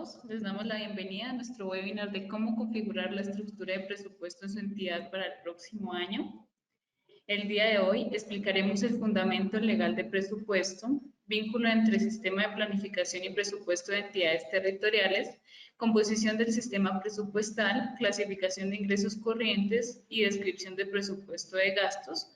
todos. Les damos la bienvenida a nuestro webinar de cómo configurar la estructura de presupuesto en su entidad para el próximo año. El día de hoy explicaremos el fundamento legal de presupuesto, vínculo entre sistema de planificación y presupuesto de entidades territoriales, composición del sistema presupuestal, clasificación de ingresos corrientes y descripción de presupuesto de gastos.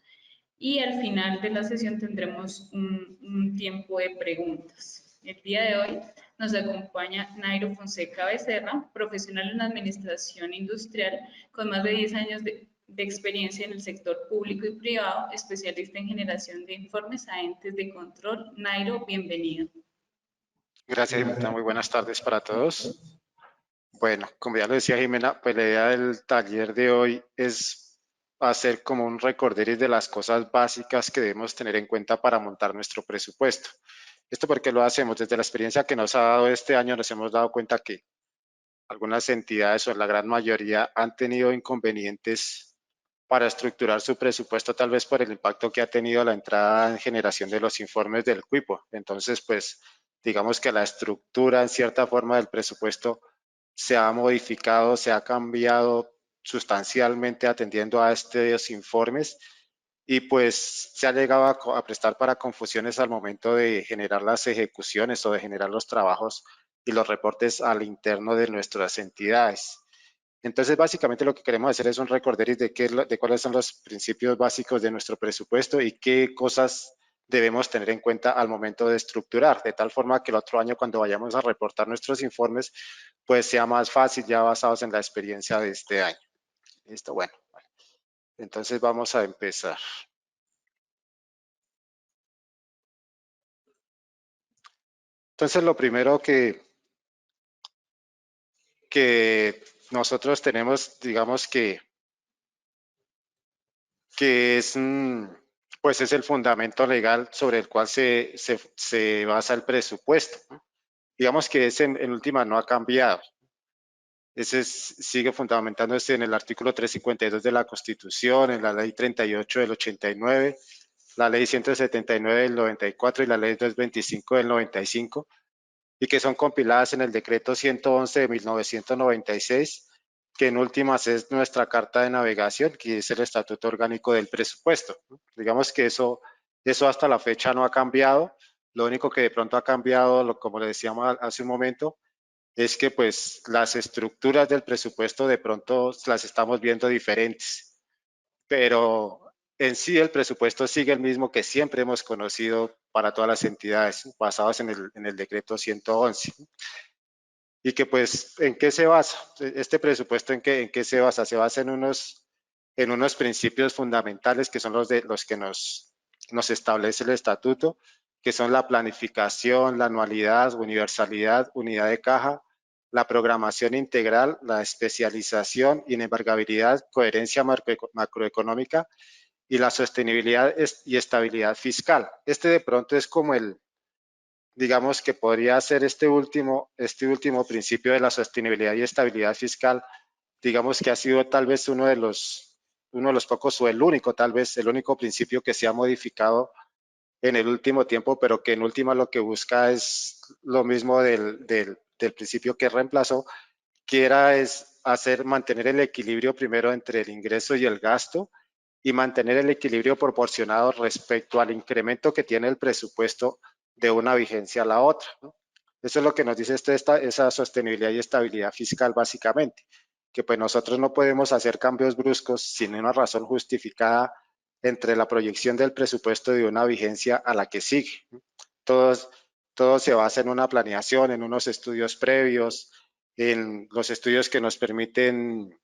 Y al final de la sesión tendremos un tiempo de preguntas. El día de hoy nos acompaña Nairo Fonseca Becerra, profesional en administración industrial con más de 10 años de experiencia en el sector público y privado, especialista en generación de informes a entes de control. Nairo, bienvenido. Gracias, Jimena. Muy buenas tardes para todos. Bueno, como ya lo decía Jimena, pues la idea del taller de hoy es hacer como un recorderis de las cosas básicas que debemos tener en cuenta para montar nuestro presupuesto. Esto porque lo hacemos desde la experiencia que nos ha dado este año, nos hemos dado cuenta que algunas entidades o la gran mayoría han tenido inconvenientes para estructurar su presupuesto, tal vez por el impacto que ha tenido la entrada en generación de los informes del CUIPO. Entonces, pues, digamos que la estructura en cierta forma del presupuesto se ha modificado, se ha cambiado sustancialmente atendiendo a estos informes y pues se ha llegado a prestar para confusiones al momento de generar las ejecuciones o de generar los trabajos y los reportes al interno de nuestras entidades. Entonces, básicamente lo que queremos hacer es un recorderis de cuáles son los principios básicos de nuestro presupuesto y qué cosas debemos tener en cuenta al momento de estructurar, de tal forma que el otro año cuando vayamos a reportar nuestros informes, pues sea más fácil ya basados en la experiencia de este año. ¿Listo? Bueno, entonces vamos a empezar. Entonces, lo primero que nosotros tenemos, digamos que es, pues es el fundamento legal sobre el cual se basa el presupuesto, ¿no? Digamos que ese en última no ha cambiado. Ese sigue fundamentándose en el artículo 352 de la Constitución, en la ley 38 del 89, la ley 179 del 94 y la ley 225 del 95, y que son compiladas en el decreto 111 de 1996, que en últimas es nuestra carta de navegación, que es el Estatuto Orgánico del Presupuesto. Digamos que eso hasta la fecha no ha cambiado. Lo único que de pronto ha cambiado, como le decíamos hace un momento, es que pues las estructuras del presupuesto de pronto las estamos viendo diferentes, pero en sí el presupuesto sigue el mismo que siempre hemos conocido para todas las entidades, basados en el decreto 111. Y que pues, ¿en qué se basa? Este presupuesto, ¿en qué se basa? Se basa en unos principios fundamentales que son los que nos establece el estatuto, que son la planificación, la anualidad, universalidad, unidad de caja, la programación integral, la especialización, inembargabilidad, coherencia macroeconómica y la sostenibilidad y estabilidad fiscal. Este de pronto es como digamos que podría ser este último principio de la sostenibilidad y estabilidad fiscal, digamos que ha sido tal vez uno de los pocos o el único, tal vez el único principio que se ha modificado en el último tiempo, pero que en última lo que busca es lo mismo del principio que reemplazó, que era mantener el equilibrio primero entre el ingreso y el gasto y mantener el equilibrio proporcionado respecto al incremento que tiene el presupuesto de una vigencia a la otra, ¿no? Eso es lo que nos dice esa sostenibilidad y estabilidad fiscal básicamente, que pues nosotros no podemos hacer cambios bruscos sin una razón justificada entre la proyección del presupuesto de una vigencia a la que sigue. Todo se basa en una planeación, en unos estudios previos, en los estudios que nos permiten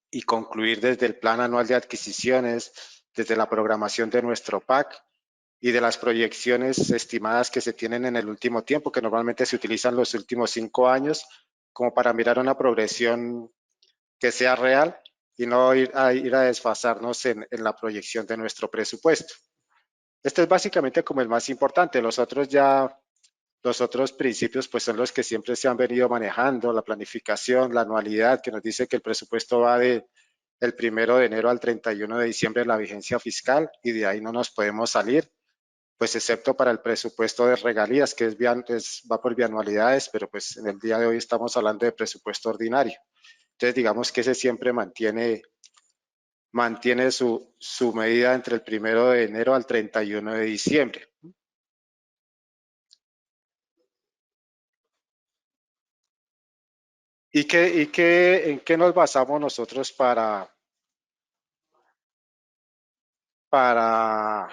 y concluir desde el plan anual de adquisiciones, desde la programación de nuestro PAC y de las proyecciones estimadas que se tienen en el último tiempo, que normalmente se utilizan los últimos 5 años, como para mirar una progresión que sea real y no ir a desfasarnos en la proyección de nuestro presupuesto. Este es básicamente como el más importante. Los otros principios pues son los que siempre se han venido manejando, la planificación, la anualidad, que nos dice que el presupuesto va del 1 de enero al 31 de diciembre de la vigencia fiscal y de ahí no nos podemos salir. pues excepto para el presupuesto de regalías, que va por bianualidades, pero pues en el día de hoy estamos hablando de presupuesto ordinario. Entonces digamos que ese siempre mantiene su medida entre el 1 de enero al 31 de diciembre. ¿En qué nos basamos nosotros para, para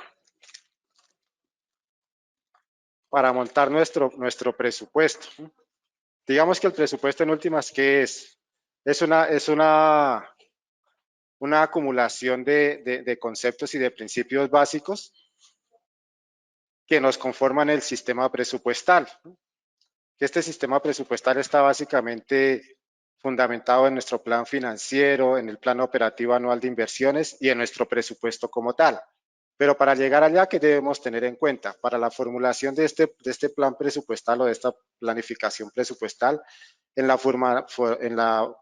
montar nuestro presupuesto? Digamos que el presupuesto en últimas, ¿qué es? Una acumulación de conceptos y de principios básicos que nos conforman el sistema presupuestal. Este sistema presupuestal está básicamente fundamentado en nuestro plan financiero, en el plan operativo anual de inversiones y en nuestro presupuesto como tal. Pero para llegar allá, ¿qué debemos tener en cuenta? Para la formulación de este plan presupuestal o de esta planificación presupuestal, en la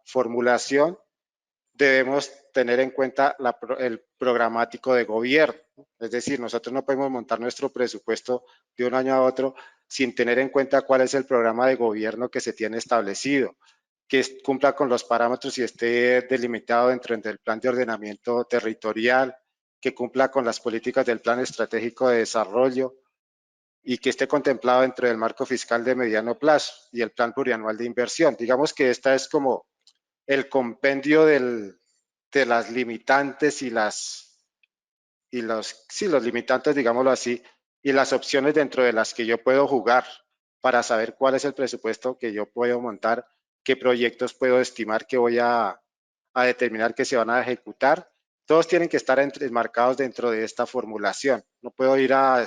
formulación debemos tener en cuenta el programático de gobierno. Es decir, nosotros no podemos montar nuestro presupuesto de un año a otro sin tener en cuenta cuál es el programa de gobierno que se tiene establecido, que cumpla con los parámetros y esté delimitado dentro del plan de ordenamiento territorial, que cumpla con las políticas del plan estratégico de desarrollo y que esté contemplado dentro del marco fiscal de mediano plazo y el plan plurianual de inversión. Digamos que esta es como el compendio de las limitantes sí, los limitantes, digámoslo así, y las opciones dentro de las que yo puedo jugar para saber cuál es el presupuesto que yo puedo montar, qué proyectos puedo estimar que voy a determinar que se van a ejecutar. Todos tienen que estar enmarcados dentro de esta formulación. No puedo ir a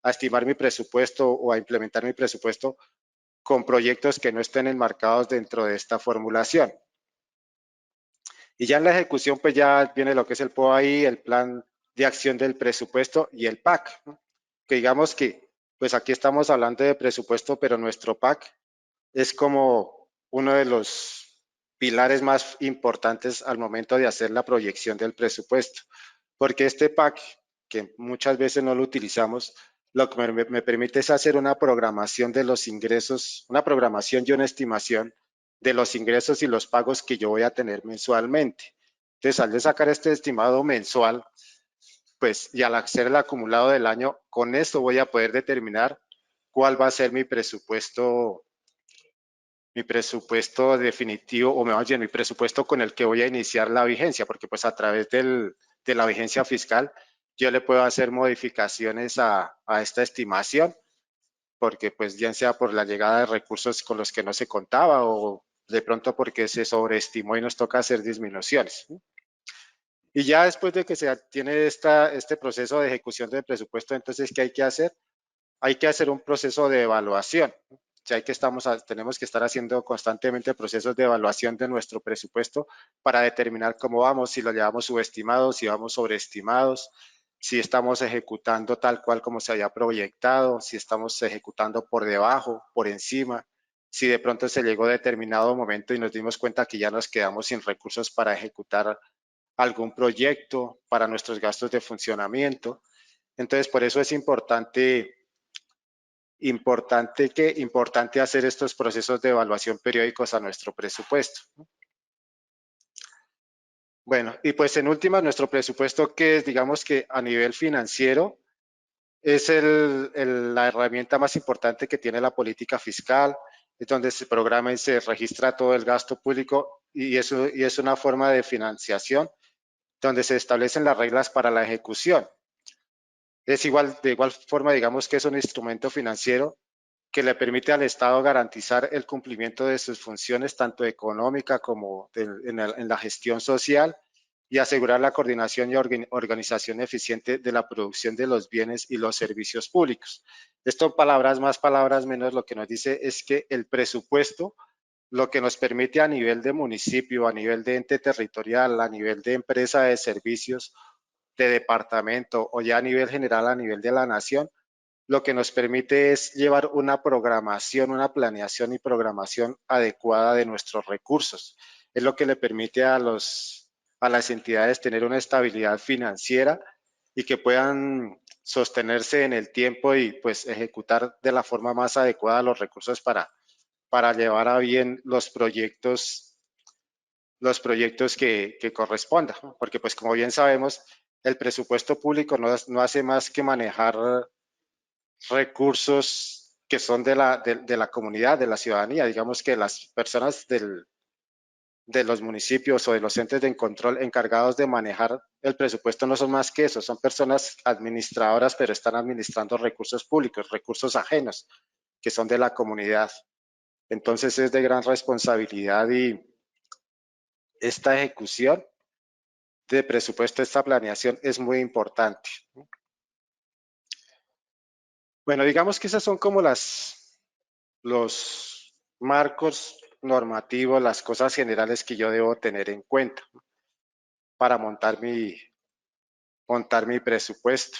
estimar mi presupuesto o a implementar mi presupuesto con proyectos que no estén enmarcados dentro de esta formulación. Y ya en la ejecución, pues ya viene lo que es el POAI, el plan de acción del presupuesto y el PAC, ¿no? Que digamos que, pues aquí estamos hablando de presupuesto, pero nuestro PAC es como uno de los pilares más importantes al momento de hacer la proyección del presupuesto, porque este PAC, que muchas veces no lo utilizamos, lo que me permite es hacer una programación de los ingresos, una programación y una estimación de los ingresos y los pagos que yo voy a tener mensualmente. Entonces, al de sacar este estimado mensual, pues, y al hacer el acumulado del año, con esto voy a poder determinar cuál va a ser mi presupuesto definitivo, o mejor bien, mi presupuesto con el que voy a iniciar la vigencia, porque pues a través de la vigencia fiscal yo le puedo hacer modificaciones a esta estimación, porque pues ya sea por la llegada de recursos con los que no se contaba o de pronto porque se sobreestimó y nos toca hacer disminuciones. Y ya después de que se tiene este proceso de ejecución del presupuesto, entonces, ¿qué hay que hacer? Hay que hacer un proceso de evaluación. Ya que tenemos que estar haciendo constantemente procesos de evaluación de nuestro presupuesto para determinar cómo vamos, si lo llevamos subestimados, si vamos sobreestimados, si estamos ejecutando tal cual como se había proyectado, si estamos ejecutando por debajo, por encima, si de pronto se llegó a determinado momento y nos dimos cuenta que ya nos quedamos sin recursos para ejecutar algún proyecto, para nuestros gastos de funcionamiento. Entonces, por eso es importante hacer estos procesos de evaluación periódicos a nuestro presupuesto. Bueno, y pues en última, nuestro presupuesto, que es, digamos que a nivel financiero, es la herramienta más importante que tiene la política fiscal, es donde se programa y se registra todo el gasto público y es una forma de financiación donde se establecen las reglas para la ejecución. De igual forma, digamos que es un instrumento financiero que le permite al Estado garantizar el cumplimiento de sus funciones, tanto económica como en la gestión social, y asegurar la coordinación y organización eficiente de la producción de los bienes y los servicios públicos. Esto, palabras más, palabras menos, lo que nos dice es que el presupuesto, lo que nos permite a nivel de municipio, a nivel de ente territorial, a nivel de empresa de servicios, de departamento o ya a nivel general, a nivel de la nación, lo que nos permite es llevar una programación, una planeación y programación adecuada de nuestros recursos. Es lo que le permite a las entidades tener una estabilidad financiera y que puedan sostenerse en el tiempo y pues ejecutar de la forma más adecuada los recursos para llevar a bien los proyectos que correspondan, ¿no? Porque pues como bien sabemos, el presupuesto público no hace más que manejar recursos que son de la comunidad, de la ciudadanía. Digamos que las personas de los municipios o de los entes de control encargados de manejar el presupuesto no son más que eso, son personas administradoras, pero están administrando recursos públicos, recursos ajenos, que son de la comunidad. Entonces es de gran responsabilidad y esta ejecución de presupuesto, esta planeación es muy importante. Bueno, digamos que esas son como los marcos normativos, las cosas generales que yo debo tener en cuenta para montar mi presupuesto.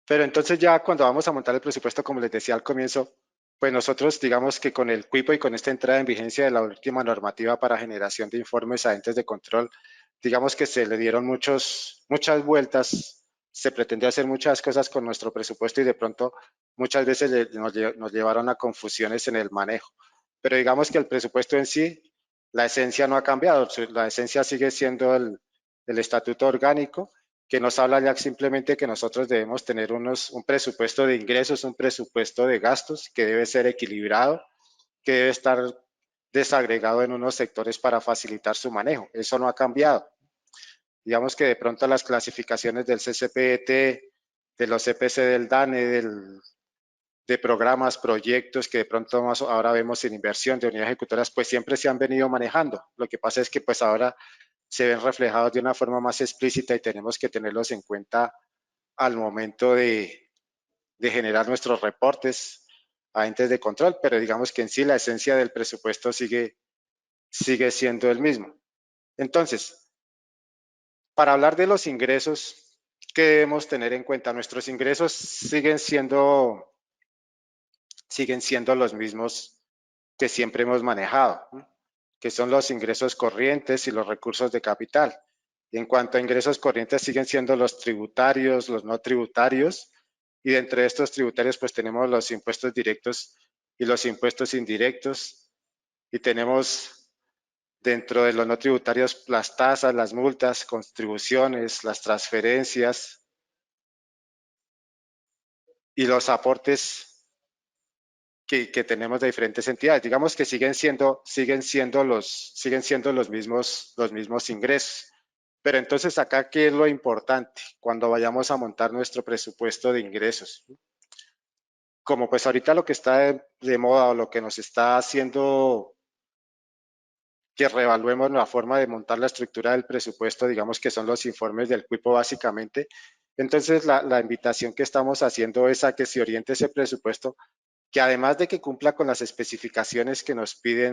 Pero entonces ya cuando vamos a montar el presupuesto, como les decía al comienzo, pues nosotros digamos que con el cuipo y con esta entrada en vigencia de la última normativa para generación de informes a entes de control, digamos que se le dieron muchas vueltas, se pretendió hacer muchas cosas con nuestro presupuesto y de pronto muchas veces nos llevaron a confusiones en el manejo. Pero digamos que el presupuesto en sí, la esencia no ha cambiado, la esencia sigue siendo el estatuto orgánico que nos habla ya simplemente que nosotros debemos tener un presupuesto de ingresos, un presupuesto de gastos que debe ser equilibrado, que debe estar desagregado en unos sectores para facilitar su manejo. Eso no ha cambiado. Digamos que de pronto las clasificaciones del CCPET, de los CPC del DANE, de programas, proyectos que de pronto ahora vemos en inversión de unidades ejecutoras, pues siempre se han venido manejando. Lo que pasa es que pues ahora se ven reflejados de una forma más explícita y tenemos que tenerlos en cuenta al momento de generar nuestros reportes a entes de control, pero digamos que en sí la esencia del presupuesto sigue siendo el mismo. Entonces, para hablar de los ingresos, ¿qué debemos tener en cuenta? Nuestros ingresos siguen siendo los mismos que siempre hemos manejado, ¿no? Que son los ingresos corrientes y los recursos de capital. Y en cuanto a ingresos corrientes, siguen siendo los tributarios, los no tributarios, y dentro de estos tributarios pues tenemos los impuestos directos y los impuestos indirectos, y tenemos dentro de los no tributarios las tasas, las multas, contribuciones, las transferencias y los aportes que tenemos de diferentes entidades. Digamos que siguen siendo los mismos ingresos. Pero entonces acá, ¿qué es lo importante cuando vayamos a montar nuestro presupuesto de ingresos? Como pues ahorita lo que está de moda o lo que nos está haciendo que reevaluemos la forma de montar la estructura del presupuesto, digamos que son los informes del cuipo básicamente. Entonces la invitación que estamos haciendo es a que se oriente ese presupuesto que además de que cumpla con las especificaciones que nos pide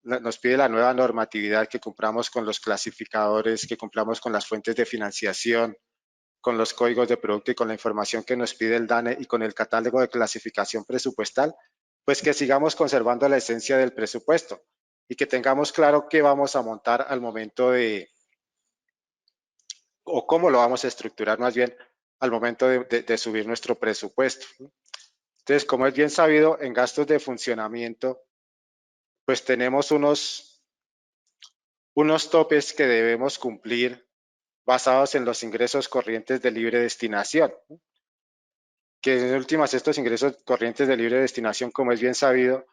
la nueva normatividad, que cumplamos con los clasificadores, que cumplamos con las fuentes de financiación, con los códigos de producto y con la información que nos pide el DANE y con el catálogo de clasificación presupuestal, pues que sigamos conservando la esencia del presupuesto y que tengamos claro qué vamos a montar al momento o cómo lo vamos a estructurar más bien al momento de subir nuestro presupuesto. Entonces, como es bien sabido, en gastos de funcionamiento, pues tenemos unos topes que debemos cumplir basados en los ingresos corrientes de libre destinación, que en últimas estos ingresos corrientes de libre destinación, como es bien sabido,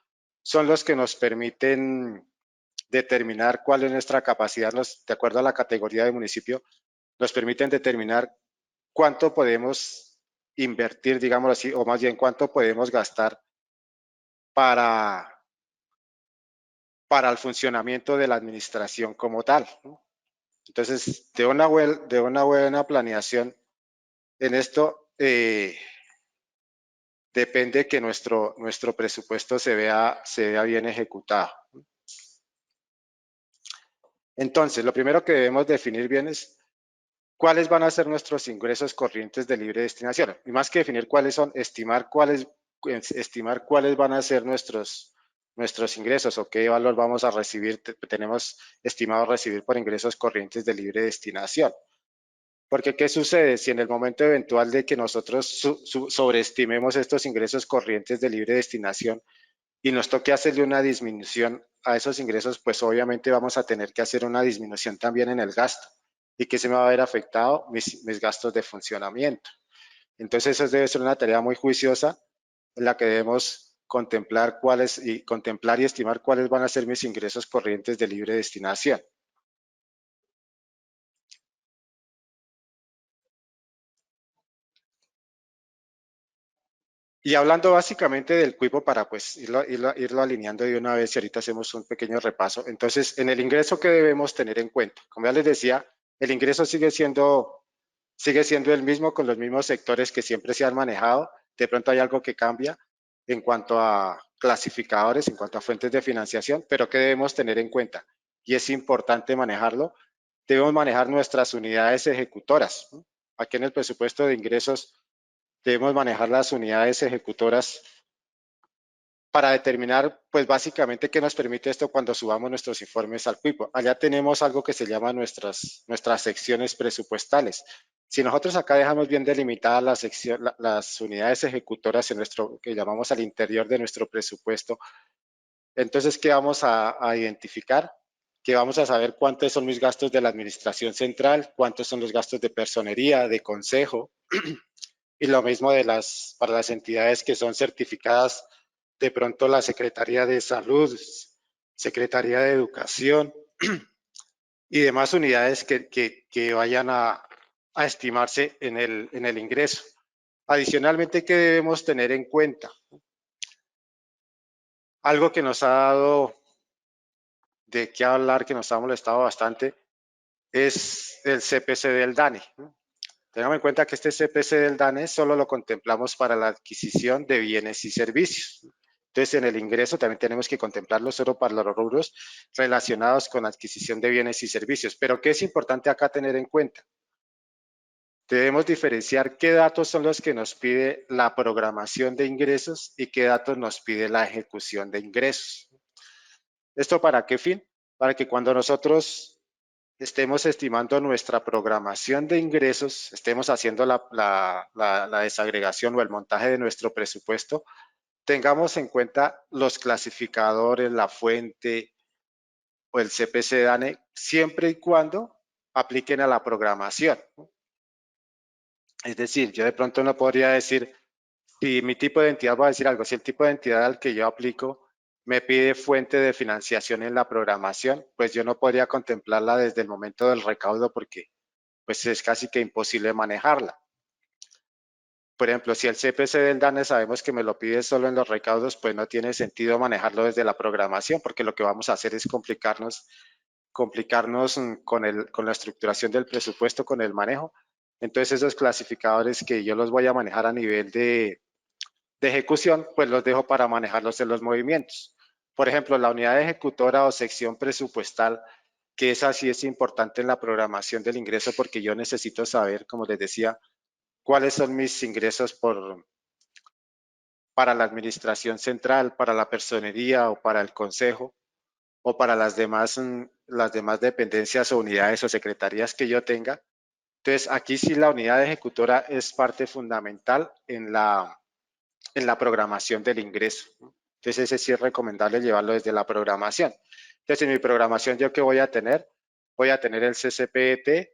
son los que nos permiten determinar cuál es nuestra capacidad, de acuerdo a la categoría de municipio, nos permiten determinar cuánto podemos invertir, digámoslo así, o más bien cuánto podemos gastar para el funcionamiento de la administración como tal, ¿no? Entonces, de una buena planeación en esto, depende que nuestro presupuesto se vea bien ejecutado. Entonces, lo primero que debemos definir bien es cuáles van a ser nuestros ingresos corrientes de libre destinación. Y más que definir cuáles son, estimar cuáles van a ser nuestros nuestros ingresos o qué valor vamos a recibir, tenemos estimado recibir por ingresos corrientes de libre destinación. Porque ¿qué sucede? Si en el momento eventual de que nosotros sobreestimemos estos ingresos corrientes de libre destinación y nos toque hacerle una disminución a esos ingresos, pues obviamente vamos a tener que hacer una disminución también en el gasto. ¿Y que se me va a ver afectado? Mis gastos de funcionamiento. Entonces, eso debe ser una tarea muy juiciosa en la que debemos contemplar y estimar cuáles van a ser mis ingresos corrientes de libre destinación. Y hablando básicamente del cupo para pues irlo alineando de una vez y ahorita hacemos un pequeño repaso. Entonces, en el ingreso que debemos tener en cuenta, como ya les decía, el ingreso sigue siendo el mismo con los mismos sectores que siempre se han manejado. De pronto hay algo que cambia en cuanto a clasificadores, en cuanto a fuentes de financiación, pero ¿qué debemos tener en cuenta? Y es importante manejarlo. Debemos manejar nuestras unidades ejecutoras. Aquí en el presupuesto de ingresos debemos manejar las unidades ejecutoras para determinar, pues básicamente, qué nos permite esto cuando subamos nuestros informes al cupo. Allá tenemos algo que se llama nuestras secciones presupuestales. Si nosotros acá dejamos bien delimitadas las unidades ejecutoras en nuestro, que llamamos al interior de nuestro presupuesto, entonces, ¿qué vamos a identificar? Que vamos a saber cuántos son mis gastos de la administración central, cuántos son los gastos de personería, de consejo, y lo mismo para las entidades que son certificadas, de pronto la Secretaría de Salud, Secretaría de Educación y demás unidades que vayan a estimarse en el ingreso. Adicionalmente, ¿qué debemos tener en cuenta? Algo que nos ha dado de qué hablar, que nos ha molestado bastante, es el CPC del DANE. Tengamos en cuenta que este CPC del DANE solo lo contemplamos para la adquisición de bienes y servicios. Entonces, en el ingreso también tenemos que contemplarlo solo para los rubros relacionados con adquisición de bienes y servicios. Pero, ¿qué es importante acá tener en cuenta? Debemos diferenciar qué datos son los que nos pide la programación de ingresos y qué datos nos pide la ejecución de ingresos. ¿Esto para qué fin? Para que cuando nosotros estemos estimando nuestra programación de ingresos, estemos haciendo la desagregación o el montaje de nuestro presupuesto, tengamos en cuenta los clasificadores, la fuente o el CPC DANE, siempre y cuando apliquen a la programación. Es decir, yo de pronto no podría decir, si mi tipo de entidad, voy a decir algo, si el tipo de entidad al que yo aplico me pide fuente de financiación en la programación, pues yo no podría contemplarla desde el momento del recaudo porque pues es casi que imposible manejarla. Por ejemplo, si el CPC del DANE sabemos que me lo pide solo en los recaudos, pues no tiene sentido manejarlo desde la programación, porque lo que vamos a hacer es complicarnos con la estructuración del presupuesto, con el manejo. Entonces, esos clasificadores que yo los voy a manejar a nivel de ejecución, pues los dejo para manejarlos en los movimientos. Por ejemplo, la unidad ejecutora o sección presupuestal, que esa sí es importante en la programación del ingreso porque yo necesito saber, como les decía, cuáles son mis ingresos para la administración central, para la personería o para el consejo o para las demás dependencias o unidades o secretarías que yo tenga. Entonces, aquí sí la unidad ejecutora es parte fundamental en la programación del ingreso. Entonces, ese sí es recomendable llevarlo desde la programación. Entonces, en mi programación, ¿yo qué voy a tener? Voy a tener el CCPET,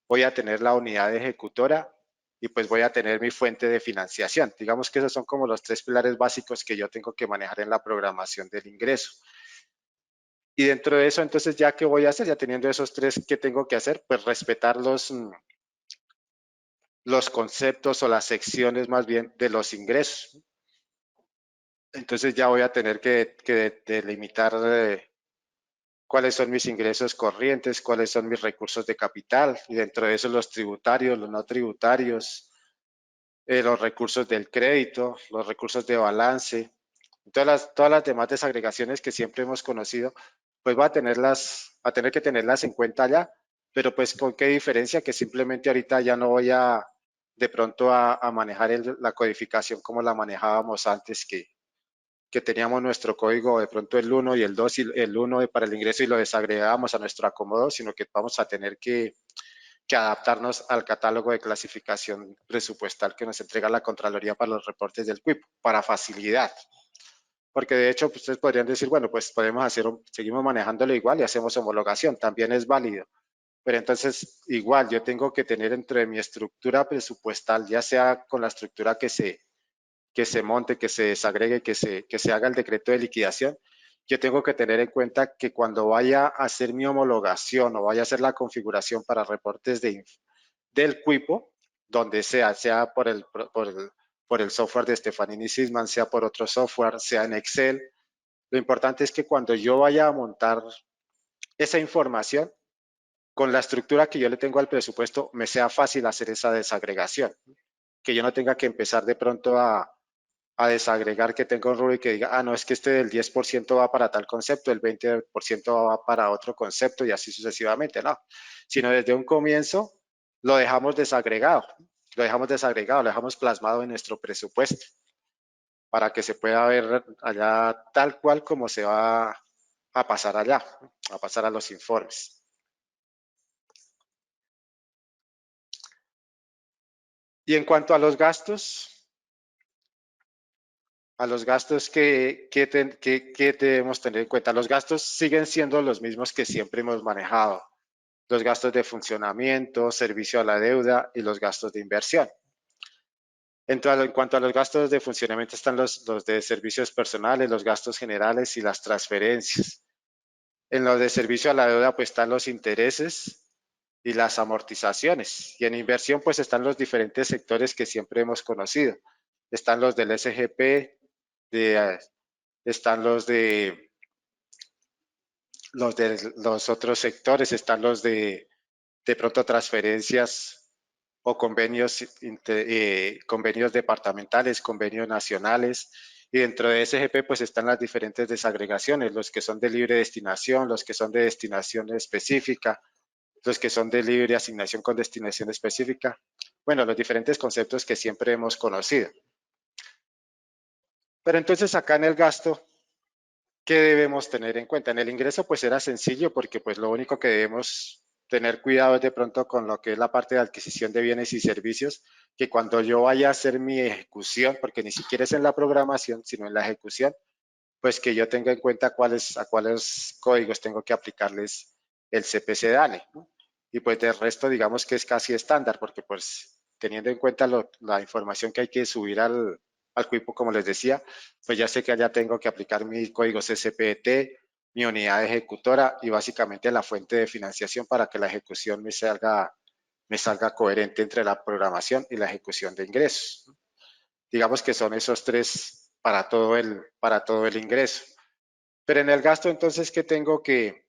voy a tener la unidad ejecutora y pues voy a tener mi fuente de financiación. Digamos que esos son como los tres pilares básicos que yo tengo que manejar en la programación del ingreso. Y dentro de eso, entonces, ¿ya qué voy a hacer? Ya teniendo esos tres, ¿qué tengo que hacer? Pues respetar los conceptos o las secciones más bien de los ingresos. Entonces ya voy a tener que delimitar cuáles son mis ingresos corrientes, cuáles son mis recursos de capital y dentro de eso los tributarios, los no tributarios, los recursos del crédito, los recursos de balance, todas las demás desagregaciones que siempre hemos conocido, pues va a tener que tenerlas en cuenta ya, pero pues con qué diferencia que simplemente ahorita ya no voy de pronto a manejar la codificación como la manejábamos antes, que que teníamos nuestro código de pronto el 1 y el 2 y el 1 para el ingreso y lo desagregamos a nuestro acomodo, sino que vamos a tener que adaptarnos al catálogo de clasificación presupuestal que nos entrega la Contraloría para los reportes del CUIP, para facilidad. Porque de hecho, ustedes podrían decir, bueno, pues podemos hacer, seguimos manejándolo igual y hacemos homologación, también es válido. Pero entonces, igual, yo tengo que tener entre mi estructura presupuestal, ya sea con la estructura que se monte, que se desagregue, que se haga el decreto de liquidación, yo tengo que tener en cuenta que cuando vaya a hacer mi homologación o vaya a hacer la configuración para reportes del CUIPO, donde sea por el software de Stefanini Sysman, sea por otro software, sea en Excel, lo importante es que cuando yo vaya a montar esa información, con la estructura que yo le tengo al presupuesto, me sea fácil hacer esa desagregación, que yo no tenga que empezar de pronto a desagregar, que tenga un rubro y que diga, no, es que este del 10% va para tal concepto, el 20% va para otro concepto y así sucesivamente, no, sino desde un comienzo lo dejamos desagregado, lo dejamos plasmado en nuestro presupuesto para que se pueda ver allá tal cual como se va a pasar allá, a pasar a los informes. Y en cuanto a los gastos, ¿qué debemos tener en cuenta? Los gastos siguen siendo los mismos que siempre hemos manejado. Los gastos de funcionamiento, servicio a la deuda y los gastos de inversión. En cuanto a los gastos de funcionamiento están los de servicios personales, los gastos generales y las transferencias. En los de servicio a la deuda pues están los intereses y las amortizaciones. Y en inversión pues están los diferentes sectores que siempre hemos conocido. Están los del SGP, están los otros sectores, están los de pronto transferencias o convenios departamentales, convenios nacionales, y dentro de SGP pues están las diferentes desagregaciones, los que son de libre destinación, los que son de destinación específica, los que son de libre asignación con destinación específica, bueno, los diferentes conceptos que siempre hemos conocido. Pero entonces acá en el gasto, ¿qué debemos tener en cuenta? En el ingreso pues era sencillo porque pues lo único que debemos tener cuidado es de pronto con lo que es la parte de adquisición de bienes y servicios, que cuando yo vaya a hacer mi ejecución, porque ni siquiera es en la programación, sino en la ejecución, pues que yo tenga en cuenta a cuáles códigos tengo que aplicarles el CPC DANE, ¿no? Y pues del resto digamos que es casi estándar, porque pues teniendo en cuenta la información que hay que subir al CUIPO, como les decía, pues ya sé que allá tengo que aplicar mi código CCPT, mi unidad ejecutora y básicamente la fuente de financiación para que la ejecución me salga coherente entre la programación y la ejecución de ingresos. Digamos que son esos tres para todo el ingreso. Pero en el gasto, entonces, ¿qué tengo que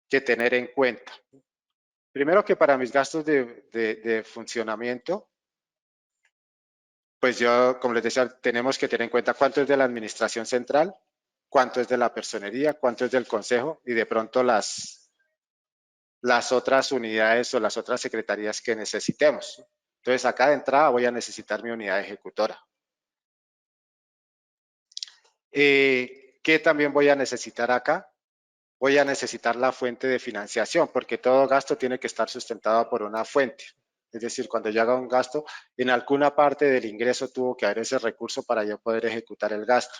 tener en cuenta? Primero que para mis gastos de funcionamiento, pues yo, como les decía, tenemos que tener en cuenta cuánto es de la administración central, cuánto es de la personería, cuánto es del consejo y de pronto las otras unidades o las otras secretarías que necesitemos. Entonces, acá de entrada voy a necesitar mi unidad ejecutora. ¿Qué también voy a necesitar acá? Voy a necesitar la fuente de financiación, porque todo gasto tiene que estar sustentado por una fuente. Es decir, cuando yo haga un gasto, en alguna parte del ingreso tuvo que haber ese recurso para yo poder ejecutar el gasto.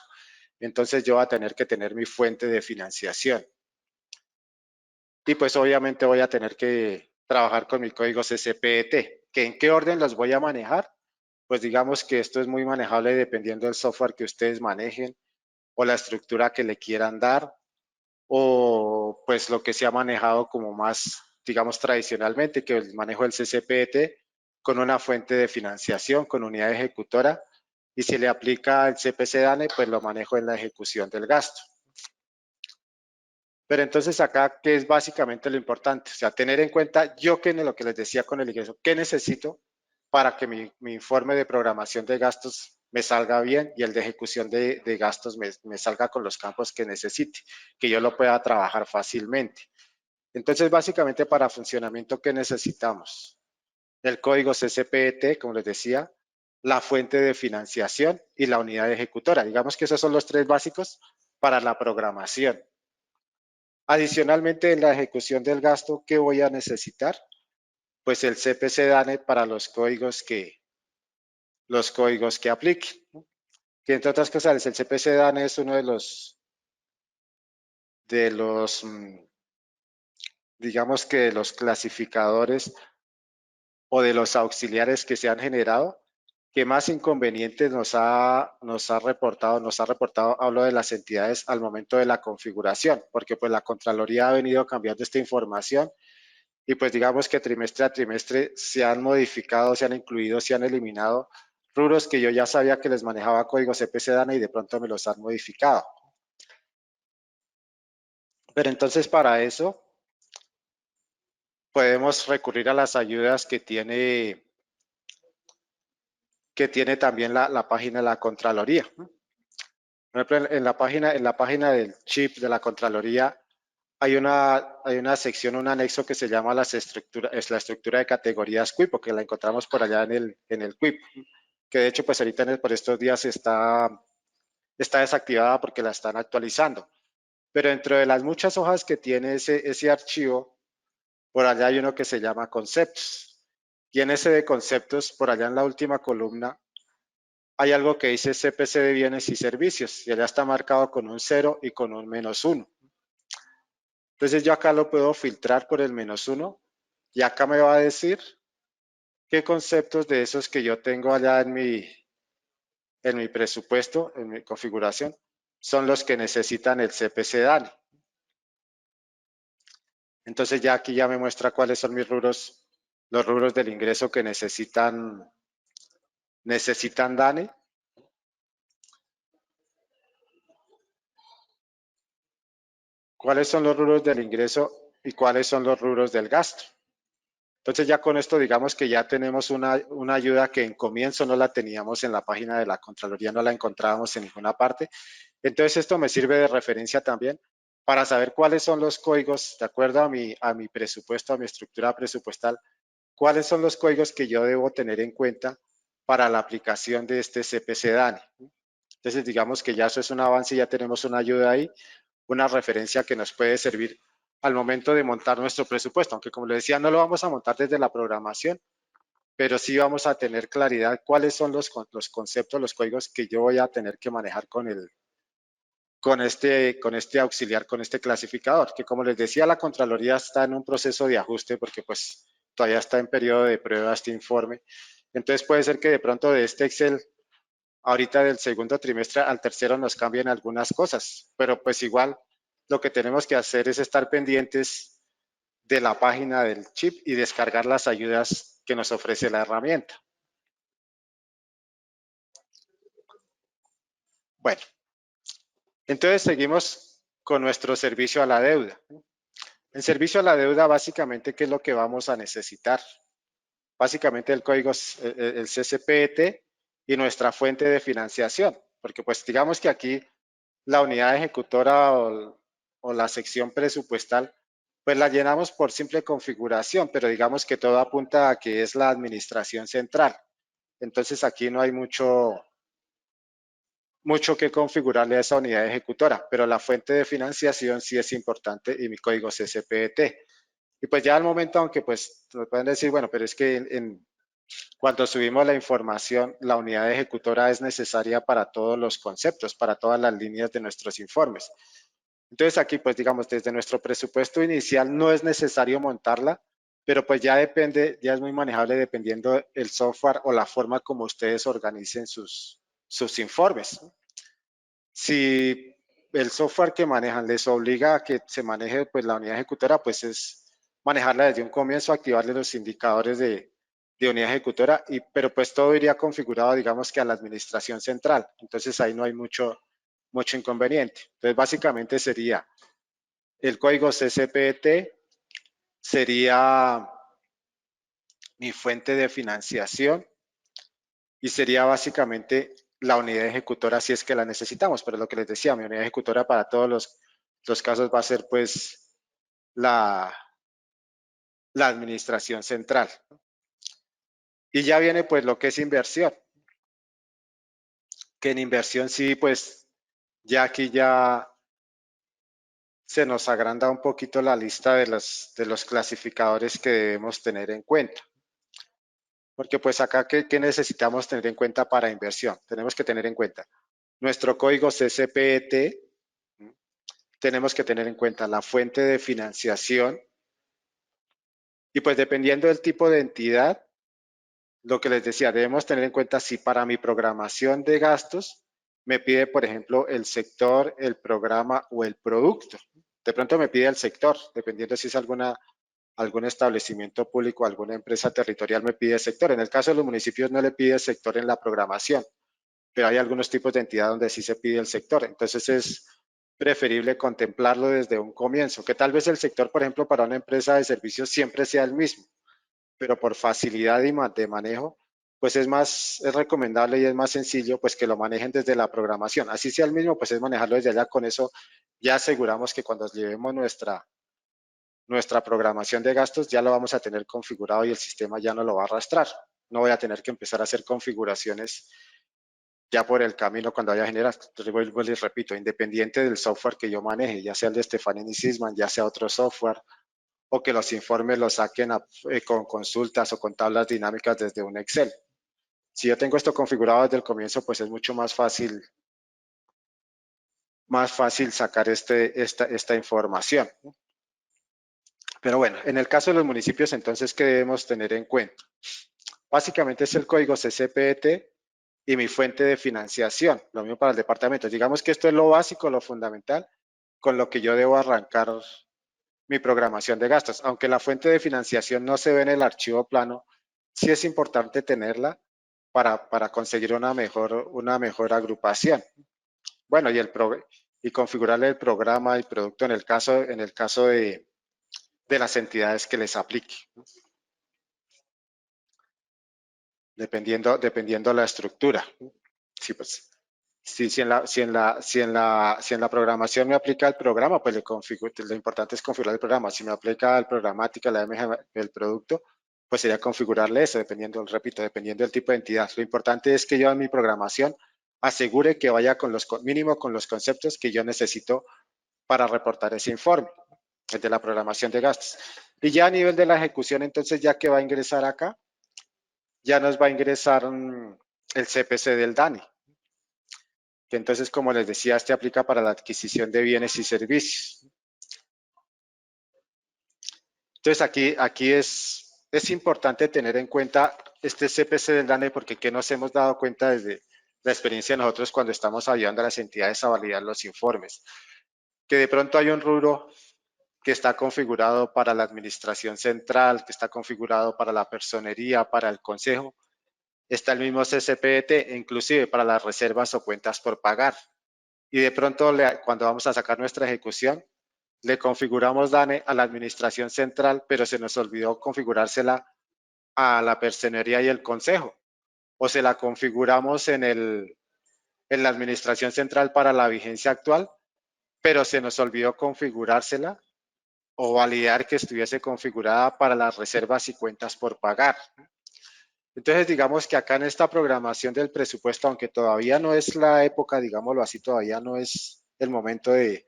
Entonces yo voy a tener que tener mi fuente de financiación. Y pues obviamente voy a tener que trabajar con mi código CCPT. ¿Que en qué orden los voy a manejar? Pues digamos que esto es muy manejable dependiendo del software que ustedes manejen o la estructura que le quieran dar, o pues lo que se ha manejado como más, digamos, tradicionalmente, que el manejo del CCPT con una fuente de financiación, con unidad ejecutora, y si le aplica el CPC DANE, pues lo manejo en la ejecución del gasto. Pero entonces acá, ¿qué es básicamente lo importante? O sea, tener en cuenta yo que en lo que les decía con el ingreso, ¿qué necesito para que mi informe de programación de gastos me salga bien y el de ejecución de gastos me salga con los campos que necesite, que yo lo pueda trabajar fácilmente? Entonces, básicamente para funcionamiento, ¿qué necesitamos? El código CCPT, como les decía, la fuente de financiación y la unidad ejecutora. Digamos que esos son los tres básicos para la programación. Adicionalmente, en la ejecución del gasto, ¿qué voy a necesitar? Pues el CPC DANE para los códigos que apliquen. Que entre otras cosas, el CPC DANE es uno de los digamos que de los clasificadores o de los auxiliares que se han generado, que más inconvenientes nos ha reportado, hablo de las entidades al momento de la configuración, porque pues la Contraloría ha venido cambiando esta información y pues digamos que trimestre a trimestre se han modificado, se han incluido, se han eliminado rubros que yo ya sabía que les manejaba código CPC DANA y de pronto me los han modificado. Pero entonces para eso podemos recurrir a las ayudas que tiene también la página de la Contraloría. Por ejemplo, en la página del chip de la Contraloría hay una sección, un anexo que se llama es la estructura de categorías QUIP, porque la encontramos por allá en el QUIP, que de hecho pues ahorita por estos días está desactivada porque la están actualizando. Pero dentro de las muchas hojas que tiene ese archivo, por allá hay uno que se llama conceptos. Y en ese de conceptos, por allá en la última columna, hay algo que dice CPC de bienes y servicios y allá está marcado con un 0 y con un -1. Entonces yo acá lo puedo filtrar por el -1 y acá me va a decir qué conceptos de esos que yo tengo allá en mi presupuesto, en mi configuración, son los que necesitan el CPC DANE. Entonces ya aquí ya me muestra cuáles son mis rubros, los rubros del ingreso que necesitan DANE. Cuáles son los rubros del ingreso y cuáles son los rubros del gasto. Entonces ya con esto digamos que ya tenemos una ayuda que en comienzo no la teníamos en la página de la Contraloría, no la encontrábamos en ninguna parte. Entonces esto me sirve de referencia también para saber cuáles son los códigos, de acuerdo a mi presupuesto, a mi estructura presupuestal, cuáles son los códigos que yo debo tener en cuenta para la aplicación de este CPC DANE. Entonces digamos que ya eso es un avance, ya tenemos una ayuda ahí, una referencia que nos puede servir al momento de montar nuestro presupuesto, aunque como le decía, no lo vamos a montar desde la programación, pero sí vamos a tener claridad cuáles son los conceptos, los códigos que yo voy a tener que manejar con este auxiliar, con este clasificador, que como les decía, la Contraloría está en un proceso de ajuste porque pues todavía está en periodo de prueba este informe. Entonces puede ser que de pronto de este Excel, ahorita del segundo trimestre al tercero nos cambien algunas cosas, pero pues igual lo que tenemos que hacer es estar pendientes de la página del chip y descargar las ayudas que nos ofrece la herramienta. Bueno, entonces seguimos con nuestro servicio a la deuda. En servicio a la deuda, básicamente, ¿qué es lo que vamos a necesitar? Básicamente el código, el CCPET y nuestra fuente de financiación, porque pues digamos que aquí la unidad ejecutora o la sección presupuestal, pues la llenamos por simple configuración, pero digamos que todo apunta a que es la administración central. Entonces aquí no hay mucho que configurarle a esa unidad ejecutora, pero la fuente de financiación sí es importante y mi código CCPET. Y pues ya al momento, aunque pues me pueden decir, bueno, pero es que cuando subimos la información, la unidad ejecutora es necesaria para todos los conceptos, para todas las líneas de nuestros informes. Entonces aquí, pues digamos, desde nuestro presupuesto inicial no es necesario montarla, pero pues ya depende, ya es muy manejable dependiendo el software o la forma como ustedes organicen sus informes. Si el software que manejan les obliga a que se maneje pues la unidad ejecutora, pues es manejarla desde un comienzo, activarle los indicadores de unidad ejecutora, pero pues todo iría configurado, digamos que a la administración central. Entonces ahí no hay mucho inconveniente. Entonces básicamente sería el código CCPT, sería mi fuente de financiación y sería básicamente la unidad ejecutora si es que la necesitamos, pero lo que les decía, mi unidad ejecutora para todos los casos va a ser pues la administración central. Y ya viene pues lo que es inversión. que en inversión sí, pues ya aquí ya se nos agranda un poquito la lista de los clasificadores que debemos tener en cuenta. Porque pues acá, ¿qué necesitamos tener en cuenta para inversión? Tenemos que tener en cuenta nuestro código CCPET, tenemos que tener en cuenta la fuente de financiación y pues dependiendo del tipo de entidad, lo que les decía, debemos tener en cuenta si para mi programación de gastos me pide, por ejemplo, el sector, el programa o el producto. De pronto me pide el sector, dependiendo si es algún establecimiento público, alguna empresa territorial me pide sector. En el caso de los municipios no le pide sector en la programación, pero hay algunos tipos de entidad donde sí se pide el sector. Entonces es preferible contemplarlo desde un comienzo, que tal vez el sector, por ejemplo, para una empresa de servicios siempre sea el mismo, pero por facilidad de manejo, pues es recomendable y es más sencillo pues que lo manejen desde la programación. Así sea el mismo, pues es manejarlo desde allá. Con eso ya aseguramos que cuando llevemos nuestra programación de gastos ya lo vamos a tener configurado y el sistema ya no lo va a arrastrar. No voy a tener que empezar a hacer configuraciones ya por el camino cuando haya generado. Vuelvo y repito, independiente del software que yo maneje, ya sea el de Stefanini Sysman, ya sea otro software, o que los informes los saquen con consultas o con tablas dinámicas desde un Excel. Si yo tengo esto configurado desde el comienzo, pues es mucho más fácil sacar esta información. Pero bueno, en el caso de los municipios, entonces, ¿qué debemos tener en cuenta? Básicamente es el código CCPET y mi fuente de financiación, lo mismo para el departamento. Digamos que esto es lo básico, lo fundamental, con lo que yo debo arrancar mi programación de gastos. Aunque la fuente de financiación no se ve en el archivo plano, sí es importante tenerla para conseguir una mejor agrupación. Bueno, y configurarle el programa y producto en el caso de las entidades que les aplique, dependiendo la estructura. Sí, pues, si en la programación me aplica el programa, pues lo importante es configurar el programa. Si me aplica el programática, la MG, el producto, pues sería configurarle eso, repito, dependiendo del tipo de entidad. Lo importante es que yo en mi programación asegure que vaya mínimo con los conceptos que yo necesito para reportar ese informe, el de la programación de gastos. Y ya a nivel de la ejecución, entonces, ya que va a ingresar acá, ya nos va a ingresar el CPC del DANE, que entonces, como les decía, este aplica para la adquisición de bienes y servicios. Entonces, aquí es importante tener en cuenta este CPC del DANE porque ¿qué nos hemos dado cuenta desde la experiencia de nosotros cuando estamos ayudando a las entidades a validar los informes? Que de pronto hay un rubro que está configurado para la administración central, que está configurado para la personería, para el consejo. Está el mismo CCPET, inclusive para las reservas o cuentas por pagar. Y de pronto, cuando vamos a sacar nuestra ejecución, le configuramos DANE a la administración central, pero se nos olvidó configurársela a la personería y el consejo. O se la configuramos en la administración central para la vigencia actual, pero se nos olvidó configurársela o validar que estuviese configurada para las reservas y cuentas por pagar. Entonces, digamos que acá en esta programación del presupuesto, aunque todavía no es la época, digámoslo así, todavía no es el momento de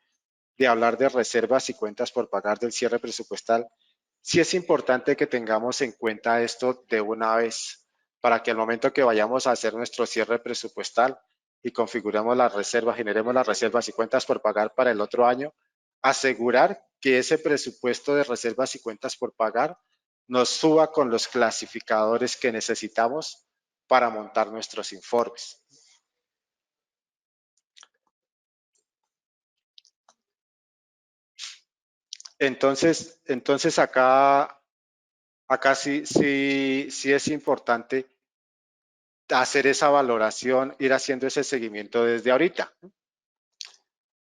hablar de reservas y cuentas por pagar del cierre presupuestal, sí es importante que tengamos en cuenta esto de una vez para que al momento que vayamos a hacer nuestro cierre presupuestal y configuremos las reservas, generemos las reservas y cuentas por pagar para el otro año, asegurar que ese presupuesto de reservas y cuentas por pagar nos suba con los clasificadores que necesitamos para montar nuestros informes. Entonces acá sí es importante hacer esa valoración, ir haciendo ese seguimiento desde ahorita.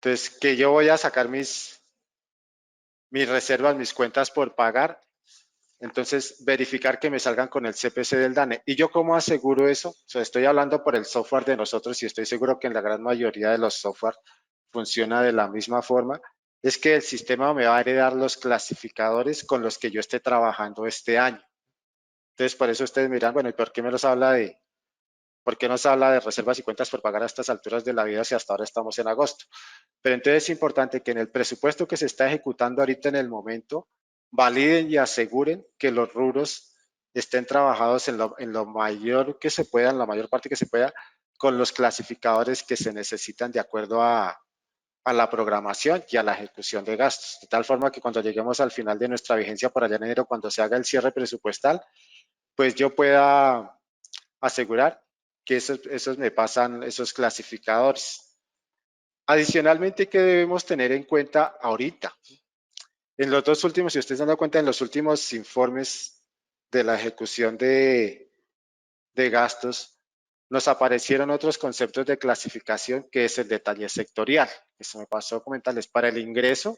Entonces, que yo voy a sacar mis reservas, mis cuentas por pagar, entonces verificar que me salgan con el CPC del DANE. ¿Y yo cómo aseguro eso? O sea, estoy hablando por el software de nosotros y estoy seguro que en la gran mayoría de los software funciona de la misma forma. Es que el sistema me va a heredar los clasificadores con los que yo esté trabajando este año. Entonces, por eso ustedes miran, bueno, ¿y por qué me los habla ¿Por qué nos habla de reservas y cuentas por pagar a estas alturas de la vida si hasta ahora estamos en agosto? Pero entonces es importante que en el presupuesto que se está ejecutando ahorita en el momento, validen y aseguren que los rubros estén trabajados en lo mayor que se pueda, en la mayor parte que se pueda, con los clasificadores que se necesitan de acuerdo a la programación y a la ejecución de gastos. De tal forma que cuando lleguemos al final de nuestra vigencia por allá en enero, cuando se haga el cierre presupuestal, pues yo pueda asegurar que esos me pasan esos clasificadores. Adicionalmente, ¿qué debemos tener en cuenta ahorita? En los dos últimos, si ustedes se dan cuenta, en los últimos informes de la ejecución de gastos, nos aparecieron otros conceptos de clasificación que es el detalle sectorial. Eso me pasó a comentarles. Para el ingreso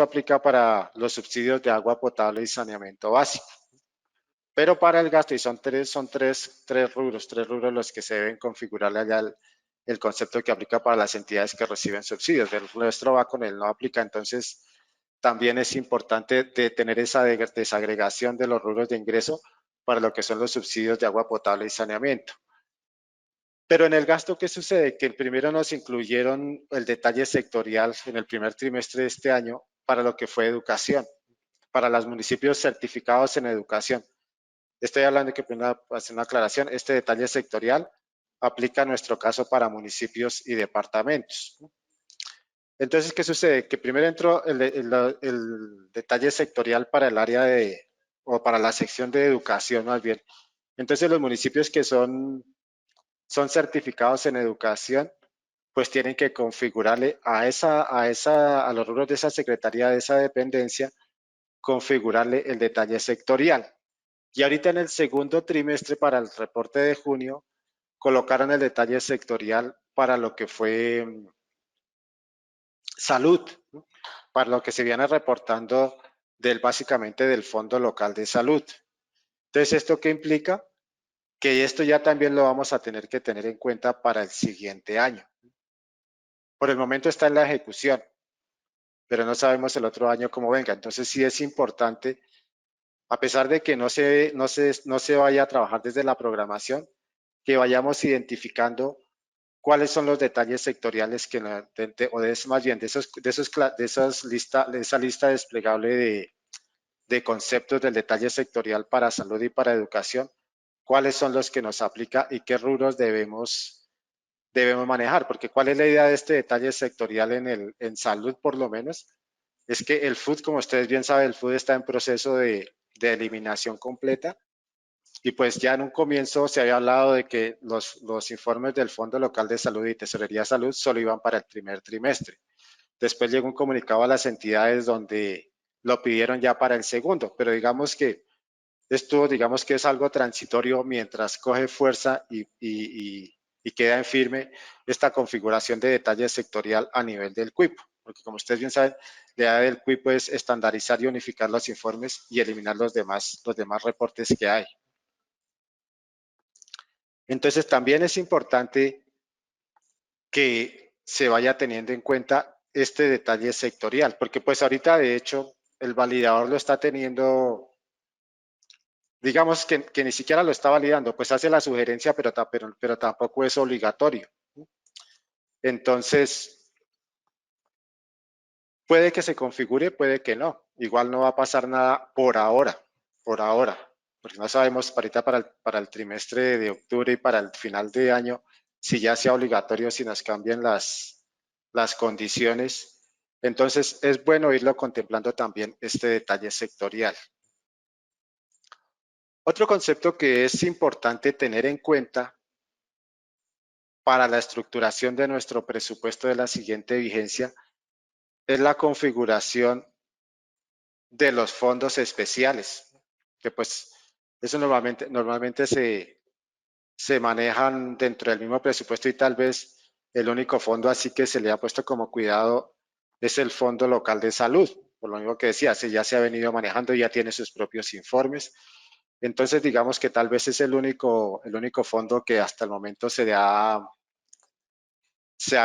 aplica para los subsidios de agua potable y saneamiento básico. Pero para el gasto, y tres rubros los que se deben configurar allá el concepto que aplica para las entidades que reciben subsidios. El nuestro va con el no aplica, entonces también es importante de tener esa desagregación de los rubros de ingreso para lo que son los subsidios de agua potable y saneamiento. Pero en el gasto, ¿qué sucede? Que primero nos incluyeron el detalle sectorial en el primer trimestre de este año para lo que fue educación, para los municipios certificados en educación. Estoy hablando que primero hacer una aclaración, este detalle sectorial aplica en nuestro caso para municipios y departamentos. Entonces, ¿qué sucede? Que primero entró el detalle sectorial para el área o para la sección de educación más bien. Entonces, los municipios que son certificados en educación, pues tienen que configurarle a los rubros de esa secretaría, de esa dependencia, configurarle el detalle sectorial. Y ahorita en el segundo trimestre para el reporte de junio, colocaron el detalle sectorial para lo que fue salud, ¿no? Para lo que se viene reportando básicamente del Fondo Local de Salud. Entonces, ¿esto qué implica? Que esto ya también lo vamos a tener que tener en cuenta para el siguiente año. Por el momento está en la ejecución, pero no sabemos el otro año cómo venga. Entonces sí es importante, a pesar de que no se vaya a trabajar desde la programación, que vayamos identificando cuáles son los detalles sectoriales que más bien de esa lista desplegable de conceptos del detalle sectorial para salud y para educación, cuáles son los que nos aplica y qué rubros debemos manejar, porque cuál es la idea de este detalle sectorial en salud por lo menos, es que el food, como ustedes bien saben, el food está en proceso de eliminación completa y pues ya en un comienzo se había hablado de que los informes del Fondo Local de Salud y Tesorería de Salud solo iban para el primer trimestre. Después llegó un comunicado a las entidades donde lo pidieron ya para el segundo, pero digamos que es algo transitorio mientras coge fuerza y queda en firme esta configuración de detalle sectorial a nivel del CUIP, porque como ustedes bien saben, la idea del CUIP es estandarizar y unificar los informes y eliminar los demás reportes que hay. Entonces también es importante que se vaya teniendo en cuenta este detalle sectorial, porque pues ahorita de hecho el validador lo está teniendo, digamos que ni siquiera lo está validando, pues hace la sugerencia, pero tampoco es obligatorio. Entonces, puede que se configure, puede que no. Igual no va a pasar nada por ahora, porque no sabemos ahorita para el trimestre de octubre y para el final de año si ya sea obligatorio, si nos cambian las condiciones. Entonces, es bueno irlo contemplando también este detalle sectorial. Otro concepto que es importante tener en cuenta para la estructuración de nuestro presupuesto de la siguiente vigencia es la configuración de los fondos especiales, que pues eso normalmente se manejan dentro del mismo presupuesto y tal vez el único fondo así que se le ha puesto como cuidado es el Fondo Local de Salud, por lo mismo que decía, ya se ha venido manejando y ya tiene sus propios informes. Entonces digamos que tal vez es el único fondo que hasta el momento se ha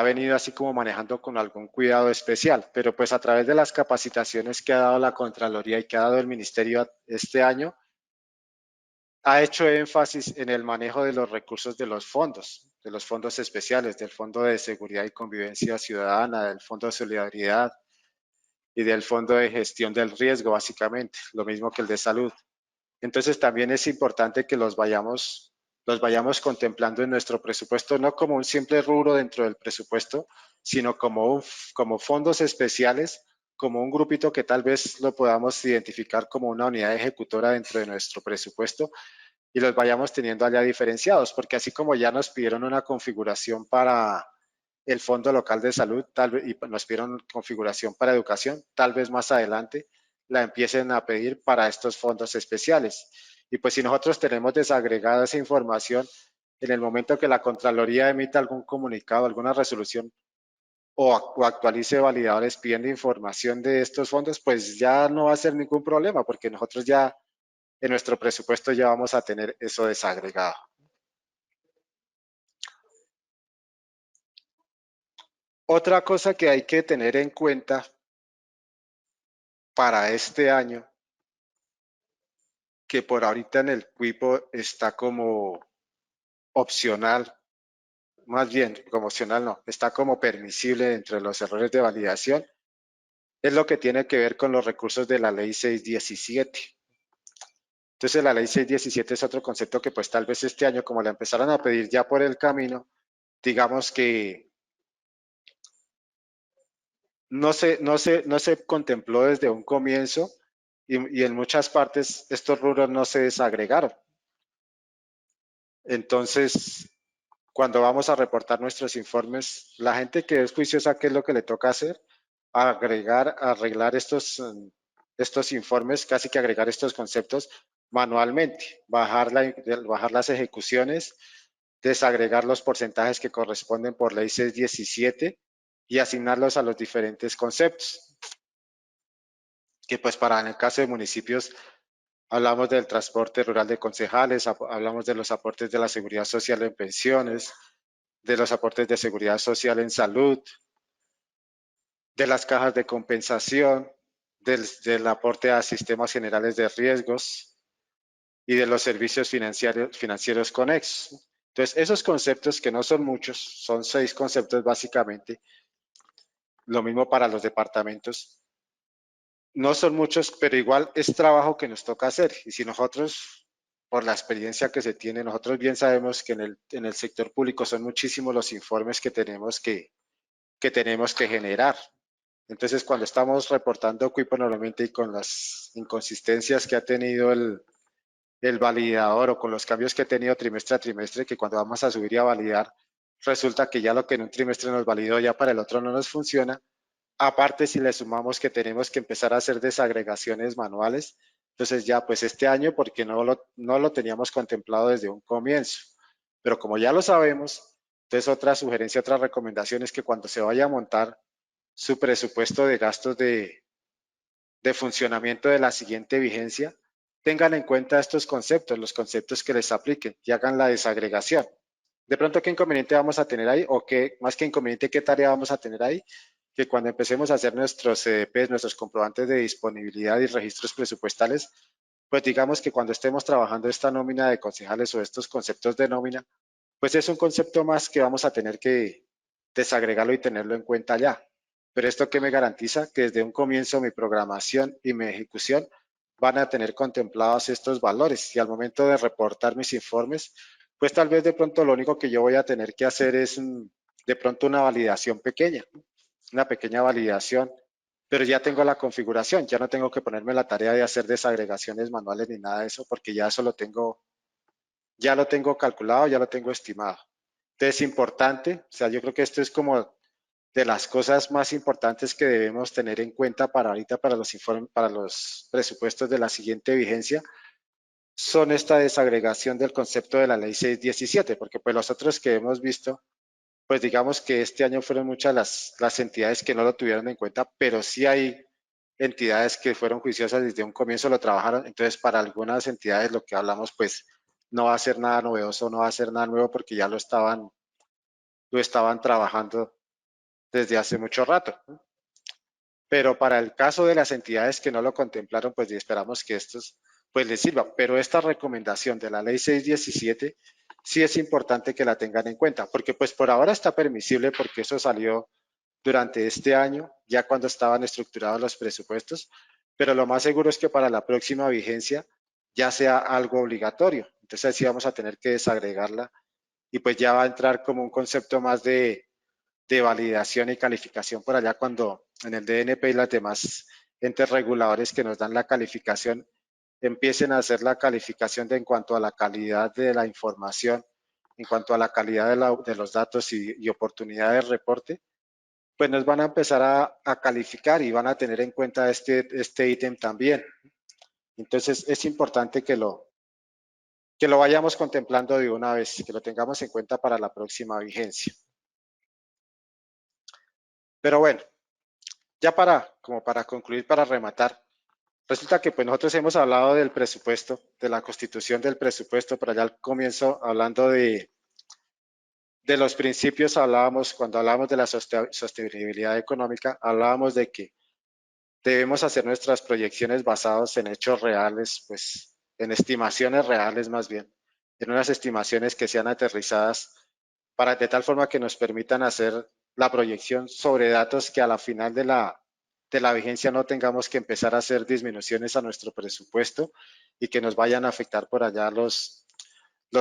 venido así como manejando con algún cuidado especial, pero pues a través de las capacitaciones que ha dado la Contraloría y que ha dado el Ministerio este año, ha hecho énfasis en el manejo de los recursos de los fondos especiales, del Fondo de Seguridad y Convivencia Ciudadana, del Fondo de Solidaridad y del Fondo de Gestión del Riesgo, básicamente, lo mismo que el de salud. Entonces también es importante que los vayamos contemplando en nuestro presupuesto, no como un simple rubro dentro del presupuesto, sino como fondos especiales, como un grupito que tal vez lo podamos identificar como una unidad ejecutora dentro de nuestro presupuesto y los vayamos teniendo allá diferenciados, porque así como ya nos pidieron una configuración para el Fondo Local de Salud, tal vez, y nos pidieron configuración para educación, tal vez más adelante la empiecen a pedir para estos fondos especiales. Y pues si nosotros tenemos desagregada esa información, en el momento que la Contraloría emita algún comunicado, alguna resolución o actualice validadores pidiendo información de estos fondos, pues ya no va a ser ningún problema, porque nosotros ya en nuestro presupuesto ya vamos a tener eso desagregado. Otra cosa que hay que tener en cuenta para este año, que por ahorita en el Cuipo está como opcional, más bien como opcional no, está como permisible entre los errores de validación, es lo que tiene que ver con los recursos de la ley 617. Entonces la ley 617 es otro concepto que pues tal vez este año, como la empezaron a pedir ya por el camino, digamos que no se contempló desde un comienzo y en muchas partes estos rubros no se desagregaron. Entonces, cuando vamos a reportar nuestros informes, la gente que es juiciosa, ¿qué es lo que le toca hacer? Arreglar estos informes, casi que agregar estos conceptos manualmente, bajar las ejecuciones, desagregar los porcentajes que corresponden por ley 617 y asignarlos a los diferentes conceptos, que pues para en el caso de municipios hablamos del transporte rural de concejales, hablamos de los aportes de la seguridad social en pensiones, de los aportes de seguridad social en salud, de las cajas de compensación, del aporte a sistemas generales de riesgos y de los servicios financieros conexos. Entonces, esos conceptos que no son muchos, son 6 conceptos básicamente, lo mismo para los departamentos, no son muchos, pero igual es trabajo que nos toca hacer. Y si nosotros, por la experiencia que se tiene, nosotros bien sabemos que en el sector público son muchísimos los informes que tenemos que generar. Entonces, cuando estamos reportando Cuipo normalmente y con las inconsistencias que ha tenido el validador o con los cambios que ha tenido trimestre a trimestre, que cuando vamos a subir y a validar, resulta que ya lo que en un trimestre nos validó ya para el otro no nos funciona. Aparte, si le sumamos que tenemos que empezar a hacer desagregaciones manuales, entonces ya pues este año, porque no lo teníamos contemplado desde un comienzo, pero como ya lo sabemos, entonces otra sugerencia, otra recomendación es que cuando se vaya a montar su presupuesto de gastos de funcionamiento de la siguiente vigencia, tengan en cuenta estos conceptos, los conceptos que les apliquen y hagan la desagregación. De pronto, ¿qué inconveniente vamos a tener ahí? O qué, más que inconveniente, ¿qué tarea vamos a tener ahí? Que cuando empecemos a hacer nuestros CDPs, nuestros comprobantes de disponibilidad y registros presupuestales, pues digamos que cuando estemos trabajando esta nómina de concejales o estos conceptos de nómina, pues es un concepto más que vamos a tener que desagregarlo y tenerlo en cuenta ya. Pero esto que me garantiza que desde un comienzo mi programación y mi ejecución van a tener contemplados estos valores y al momento de reportar mis informes, pues tal vez de pronto lo único que yo voy a tener que hacer es de pronto una validación pequeña, una pequeña validación, pero ya tengo la configuración, ya no tengo que ponerme la tarea de hacer desagregaciones manuales ni nada de eso porque ya eso ya lo tengo calculado, ya lo tengo estimado. Entonces es importante, o sea, yo creo que esto es como de las cosas más importantes que debemos tener en cuenta para ahorita, para los informes, para los presupuestos de la siguiente vigencia, son esta desagregación del concepto de la ley 617, porque pues los otros que hemos visto, pues digamos que este año fueron muchas las entidades que no lo tuvieron en cuenta, pero sí hay entidades que fueron juiciosas desde un comienzo, lo trabajaron, entonces para algunas entidades lo que hablamos pues no va a ser nada novedoso, no va a ser nada nuevo porque ya lo estaban trabajando desde hace mucho rato, ¿no? Pero para el caso de las entidades que no lo contemplaron, pues esperamos que estos pues les sirva. Pero esta recomendación de la ley 617 sí es importante que la tengan en cuenta, porque pues por ahora está permisible porque eso salió durante este año, ya cuando estaban estructurados los presupuestos, pero lo más seguro es que para la próxima vigencia ya sea algo obligatorio. Entonces sí vamos a tener que desagregarla y pues ya va a entrar como un concepto más de validación y calificación por allá cuando en el DNP y las demás entes reguladores que nos dan la calificación empiecen a hacer la calificación de en cuanto a la calidad de la información, en cuanto a la calidad de los datos y oportunidad de reporte, pues nos van a empezar a calificar y van a tener en cuenta este ítem también. Entonces es importante que lo vayamos contemplando de una vez, que lo tengamos en cuenta para la próxima vigencia. Pero bueno, ya como para concluir, para rematar, resulta que pues nosotros hemos hablado del presupuesto, de la constitución del presupuesto, pero ya al comienzo hablando de los principios hablábamos, cuando hablábamos de la sostenibilidad económica, hablábamos de que debemos hacer nuestras proyecciones basadas en hechos reales, pues en estimaciones reales más bien, en unas estimaciones que sean aterrizadas para de tal forma que nos permitan hacer la proyección sobre datos que a la final de la vigencia no tengamos que empezar a hacer disminuciones a nuestro presupuesto y que nos vayan a afectar por allá los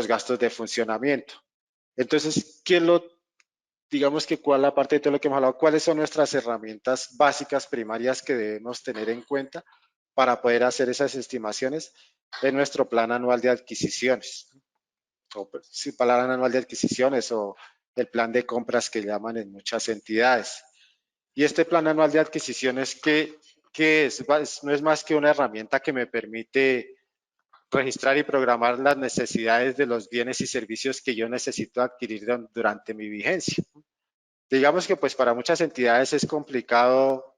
gastos de funcionamiento. Entonces, digamos que cuál, aparte de todo lo que hemos hablado, cuáles son nuestras herramientas básicas, primarias que debemos tener en cuenta para poder hacer esas estimaciones en nuestro plan anual de adquisiciones, o si plan anual de adquisiciones o el plan de compras que llaman en muchas entidades. Y este plan anual de adquisiciones, ¿qué es? No es más que una herramienta que me permite registrar y programar las necesidades de los bienes y servicios que yo necesito adquirir durante mi vigencia. Digamos que pues para muchas entidades es complicado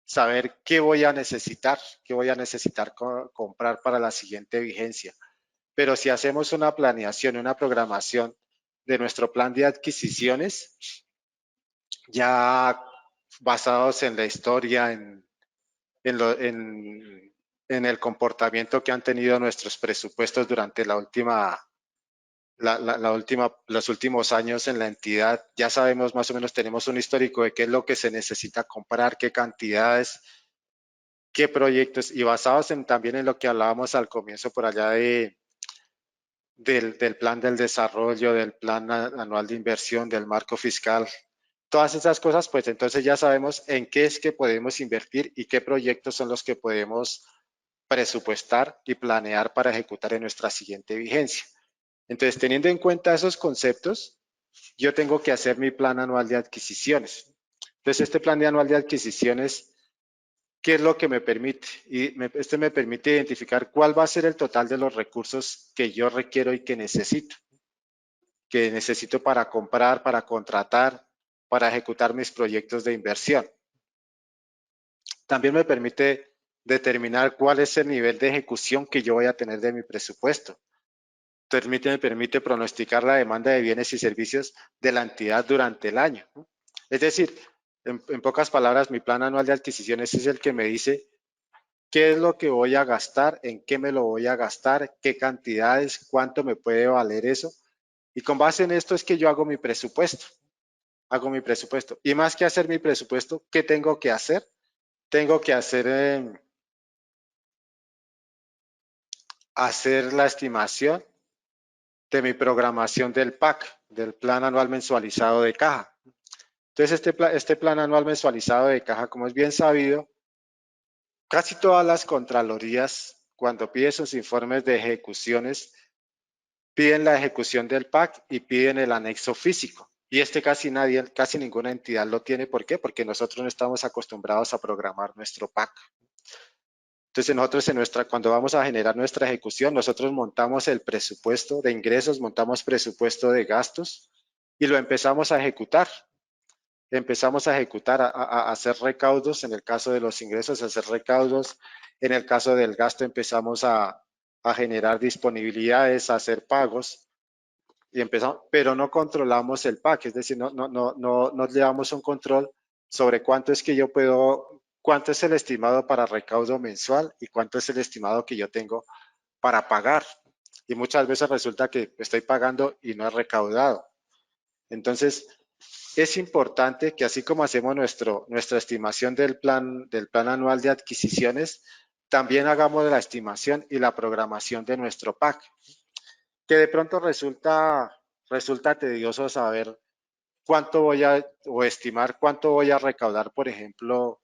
saber qué voy a necesitar comprar para la siguiente vigencia. Pero si hacemos una planeación, una programación de nuestro plan de adquisiciones, ya basados en la historia, en, lo, en el comportamiento que han tenido nuestros presupuestos durante los últimos años en la entidad, ya sabemos más o menos, tenemos un histórico de qué es lo que se necesita comprar, qué cantidades, qué proyectos, y basados también en lo que hablábamos al comienzo por allá del plan del desarrollo, del plan anual de inversión, del marco fiscal, todas esas cosas, pues entonces ya sabemos en qué es que podemos invertir y qué proyectos son los que podemos presupuestar y planear para ejecutar en nuestra siguiente vigencia. Entonces, teniendo en cuenta esos conceptos, yo tengo que hacer mi plan anual de adquisiciones. Entonces, este plan de anual de adquisiciones, ¿qué es lo que me permite? Este me permite identificar cuál va a ser el total de los recursos que yo requiero y que necesito para comprar, para contratar, para ejecutar mis proyectos de inversión. También me permite determinar cuál es el nivel de ejecución que yo voy a tener de mi presupuesto. Me permite pronosticar la demanda de bienes y servicios de la entidad durante el año. Es decir, en pocas palabras, mi plan anual de adquisiciones es el que me dice qué es lo que voy a gastar, en qué me lo voy a gastar, qué cantidades, cuánto me puede valer eso. Y con base en esto es que yo hago mi presupuesto. Hago mi presupuesto. Y más que hacer mi presupuesto, ¿qué tengo que hacer? Tengo que hacer la estimación de mi programación del PAC, del plan anual mensualizado de caja. Entonces, este plan anual mensualizado de caja, como es bien sabido, casi todas las contralorías, cuando piden sus informes de ejecuciones, piden la ejecución del PAC y piden el anexo físico. Y casi ninguna entidad lo tiene. ¿Por qué? Porque nosotros no estamos acostumbrados a programar nuestro PAC. Entonces nosotros cuando vamos a generar nuestra ejecución, nosotros montamos el presupuesto de ingresos, montamos presupuesto de gastos y lo empezamos a ejecutar. Empezamos a ejecutar, a hacer recaudos, en el caso de los ingresos, a hacer recaudos, en el caso del gasto empezamos a generar disponibilidades, a hacer pagos y empezamos, pero no controlamos el PAC, es decir, no llevamos un control sobre cuánto es que yo puedo, cuánto es el estimado para recaudo mensual y cuánto es el estimado que yo tengo para pagar. Y muchas veces resulta que estoy pagando y no he recaudado. Entonces, es importante que así como hacemos nuestra estimación del plan anual de adquisiciones, también hagamos la estimación y la programación de nuestro PAC, que de pronto resulta tedioso saber cuánto voy a, o estimar cuánto voy a recaudar, por ejemplo,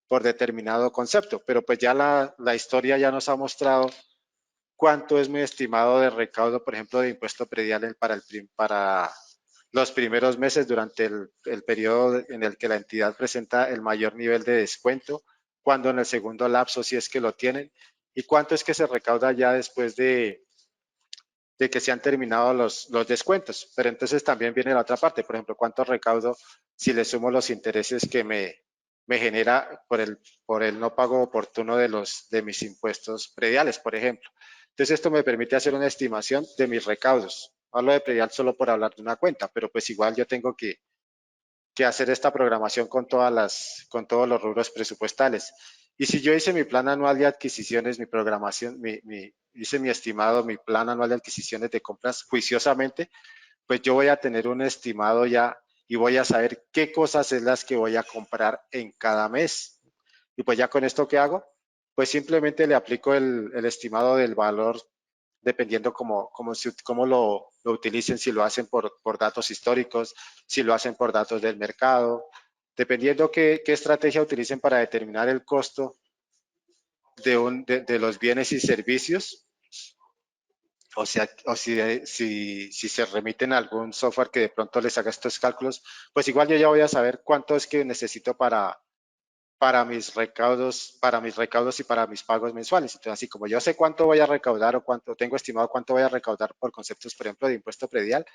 por determinado concepto, pero pues ya la historia ya nos ha mostrado cuánto es mi estimado de recaudo, por ejemplo, de impuesto predial para los primeros meses durante el periodo en el que la entidad presenta el mayor nivel de descuento, cuando en el segundo lapso, si es que lo tienen, y cuánto es que se recauda ya después de que se han terminado los descuentos. Pero entonces también viene la otra parte, por ejemplo, cuánto recaudo si le sumo los intereses que me genera por el no pago oportuno de mis impuestos prediales, por ejemplo. Entonces esto me permite hacer una estimación de mis recaudos. Hablo de predial solo por hablar de una cuenta, pero pues igual yo tengo que hacer esta programación con todos los rubros presupuestales. Y si yo hice mi plan anual de adquisiciones, mi programación, hice mi estimado, mi plan anual de adquisiciones de compras juiciosamente, pues yo voy a tener un estimado ya y voy a saber qué cosas es las que voy a comprar en cada mes. Y pues ya con esto, ¿qué hago? Pues simplemente le aplico el estimado del valor dependiendo cómo lo utilicen, si lo hacen por datos históricos, si lo hacen por datos del mercado, dependiendo qué estrategia utilicen para determinar el costo de los bienes y servicios, o sea, si se remiten a algún software que de pronto les haga estos cálculos, pues igual yo ya voy a saber cuánto es que necesito para mis recaudos y para mis pagos mensuales. Entonces, así como yo sé cuánto voy a recaudar o cuánto tengo estimado cuánto voy a recaudar por conceptos, por ejemplo, de impuesto predial,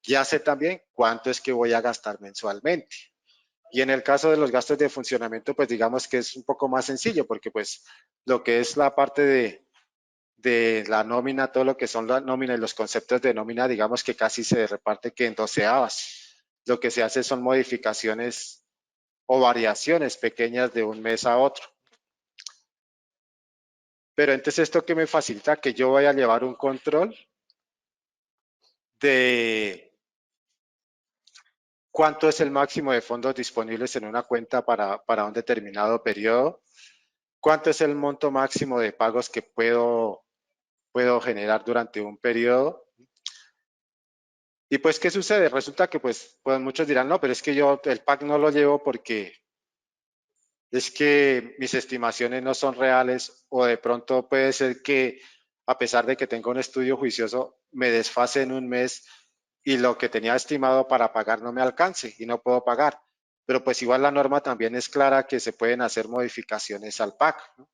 ya sé también cuánto es que voy a gastar mensualmente. Y en el caso de los gastos de funcionamiento, pues digamos que es un poco más sencillo, porque pues lo que es la parte de la nómina, todo lo que son la nómina y los conceptos de nómina, digamos que casi se reparte que en doceavas. Lo que se hace son modificaciones o variaciones pequeñas de un mes a otro. Pero entonces esto que me facilita que yo vaya a llevar un control de cuánto es el máximo de fondos disponibles en una cuenta para un determinado periodo, cuánto es el monto máximo de pagos que puedo generar durante un periodo. Y pues, ¿qué sucede? Resulta que pues muchos dirán, no, pero es que yo el PAC no lo llevo porque es que mis estimaciones no son reales o de pronto puede ser que a pesar de que tenga un estudio juicioso, me desfase en un mes y lo que tenía estimado para pagar no me alcance y no puedo pagar. Pero pues igual la norma también es clara que se pueden hacer modificaciones al PAC, ¿no?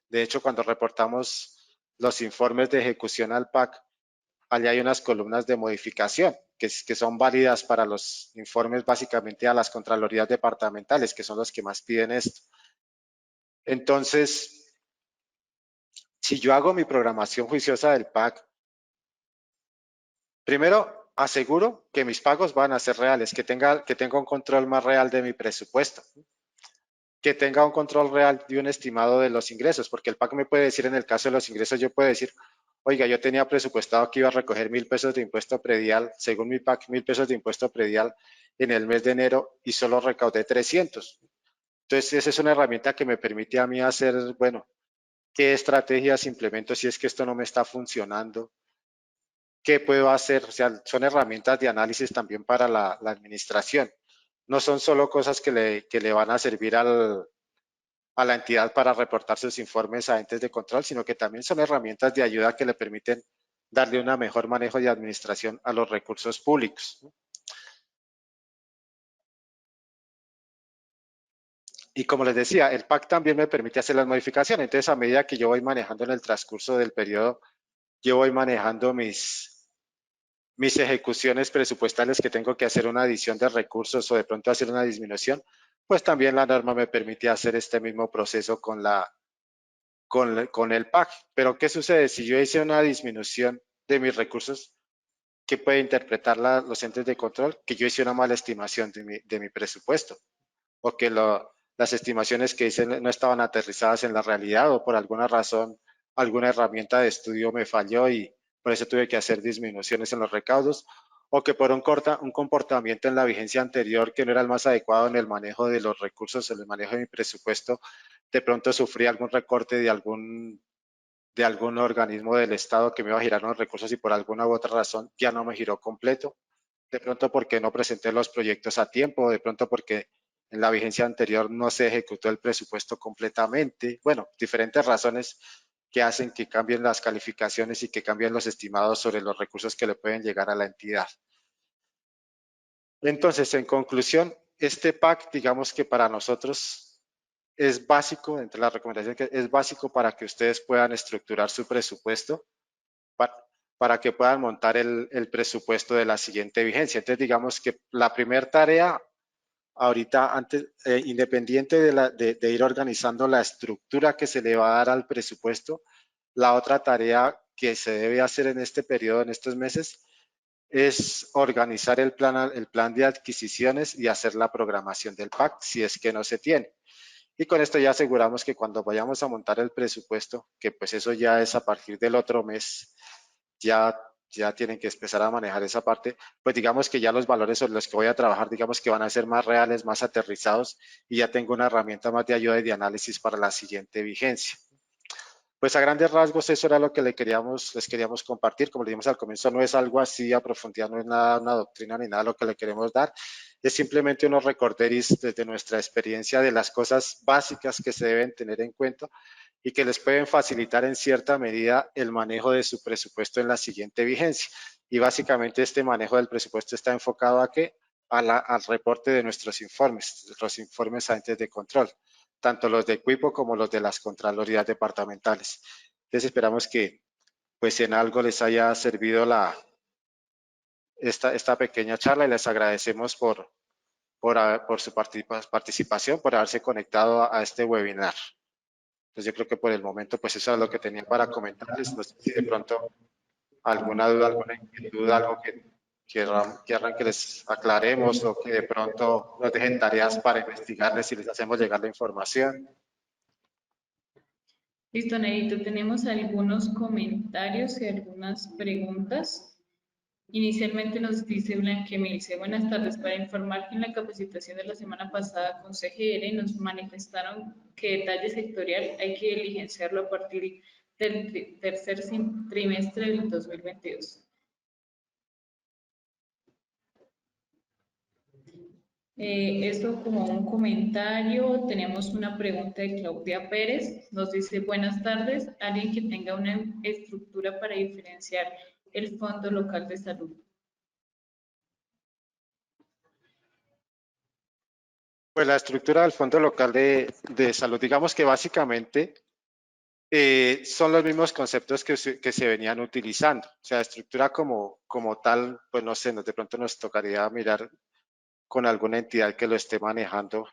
De hecho, cuando reportamos los informes de ejecución al PAC, allí hay unas columnas de modificación que son válidas para los informes básicamente a las contralorías departamentales, que son los que más piden esto. Entonces, si yo hago mi programación juiciosa del PAC, primero aseguro que mis pagos van a ser reales, que tenga un control más real de mi presupuesto, que tenga un control real de un estimado de los ingresos, porque el PAC me puede decir en el caso de los ingresos, yo puedo decir, oiga, yo tenía presupuestado que iba a recoger 1.000 pesos de impuesto predial, según mi PAC, 1.000 pesos de impuesto predial en el mes de enero y solo recaudé 300. Entonces, esa es una herramienta que me permite a mí hacer, bueno, qué estrategias implemento si es que esto no me está funcionando, qué puedo hacer, o sea, son herramientas de análisis también para la administración. No son solo cosas que le van a servir a la entidad para reportar sus informes a entes de control, sino que también son herramientas de ayuda que le permiten darle un mejor manejo y administración a los recursos públicos. Y como les decía, el PAC también me permite hacer las modificaciones. Entonces, a medida que yo voy manejando en el transcurso del periodo, yo voy manejando mis ejecuciones presupuestales que tengo que hacer una adición de recursos o de pronto hacer una disminución, pues también la norma me permite hacer este mismo proceso con el PAC. Pero ¿qué sucede? Si yo hice una disminución de mis recursos, ¿qué puede interpretar los entes de control? Que yo hice una mala estimación de mi presupuesto o que las estimaciones que hice no estaban aterrizadas en la realidad o por alguna razón alguna herramienta de estudio me falló y por eso tuve que hacer disminuciones en los recaudos, o que por un comportamiento en la vigencia anterior que no era el más adecuado en el manejo de los recursos, en el manejo de mi presupuesto, de pronto sufrí algún recorte de algún organismo del Estado que me iba a girar unos recursos y por alguna u otra razón ya no me giró completo. De pronto porque no presenté los proyectos a tiempo, de pronto porque en la vigencia anterior no se ejecutó el presupuesto completamente. Bueno, diferentes razones que hacen que cambien las calificaciones y que cambien los estimados sobre los recursos que le pueden llegar a la entidad. Entonces, en conclusión, este PAC, digamos que para nosotros es básico, entre las recomendaciones, que es básico para que ustedes puedan estructurar su presupuesto, para que puedan montar el presupuesto de la siguiente vigencia. Entonces, digamos que la primera tarea, ahorita, antes, independiente de ir organizando la estructura que se le va a dar al presupuesto, la otra tarea que se debe hacer en este periodo, en estos meses, es organizar el plan de adquisiciones y hacer la programación del PAC, si es que no se tiene. Y con esto ya aseguramos que cuando vayamos a montar el presupuesto, que pues eso ya es a partir del otro mes, ya tienen que empezar a manejar esa parte, pues digamos que ya los valores sobre los que voy a trabajar, digamos que van a ser más reales, más aterrizados y ya tengo una herramienta más de ayuda y de análisis para la siguiente vigencia. Pues a grandes rasgos eso era lo que les queríamos compartir. Como le dijimos al comienzo, no es algo así a profundidad, no es nada, una doctrina ni nada lo que le queremos dar. Es simplemente unos recorderis desde nuestra experiencia de las cosas básicas que se deben tener en cuenta y que les pueden facilitar en cierta medida el manejo de su presupuesto en la siguiente vigencia. Y básicamente este manejo del presupuesto está enfocado a qué? Al reporte de nuestros informes, los informes antes de control, tanto los de equipo como los de las contralorías departamentales. Entonces esperamos que pues en algo les haya servido esta pequeña charla y les agradecemos por su participación, por haberse conectado a este webinar. Entonces yo creo que por el momento pues eso es lo que tenía para comentarles. No sé si de pronto alguna duda, alguna inquietud, algo que quieran que les aclaremos o que de pronto nos dejen tareas para investigarles y les hacemos llegar la información. Listo, Nerito, tenemos algunos comentarios y algunas preguntas. Inicialmente nos dice Blanque, me dice, buenas tardes, para informar que en la capacitación de la semana pasada con CGR nos manifestaron que detalle sectorial hay que diligenciarlo a partir del tercer trimestre del 2022. Eso como un comentario. Tenemos una pregunta de Claudia Pérez. Nos dice, buenas tardes, alguien que tenga una estructura para diferenciar el Fondo Local de Salud. Pues la estructura del Fondo Local de Salud, digamos que básicamente son los mismos conceptos que se venían utilizando. O sea, estructura como tal, pues no sé, de pronto nos tocaría mirar con alguna entidad que lo esté manejando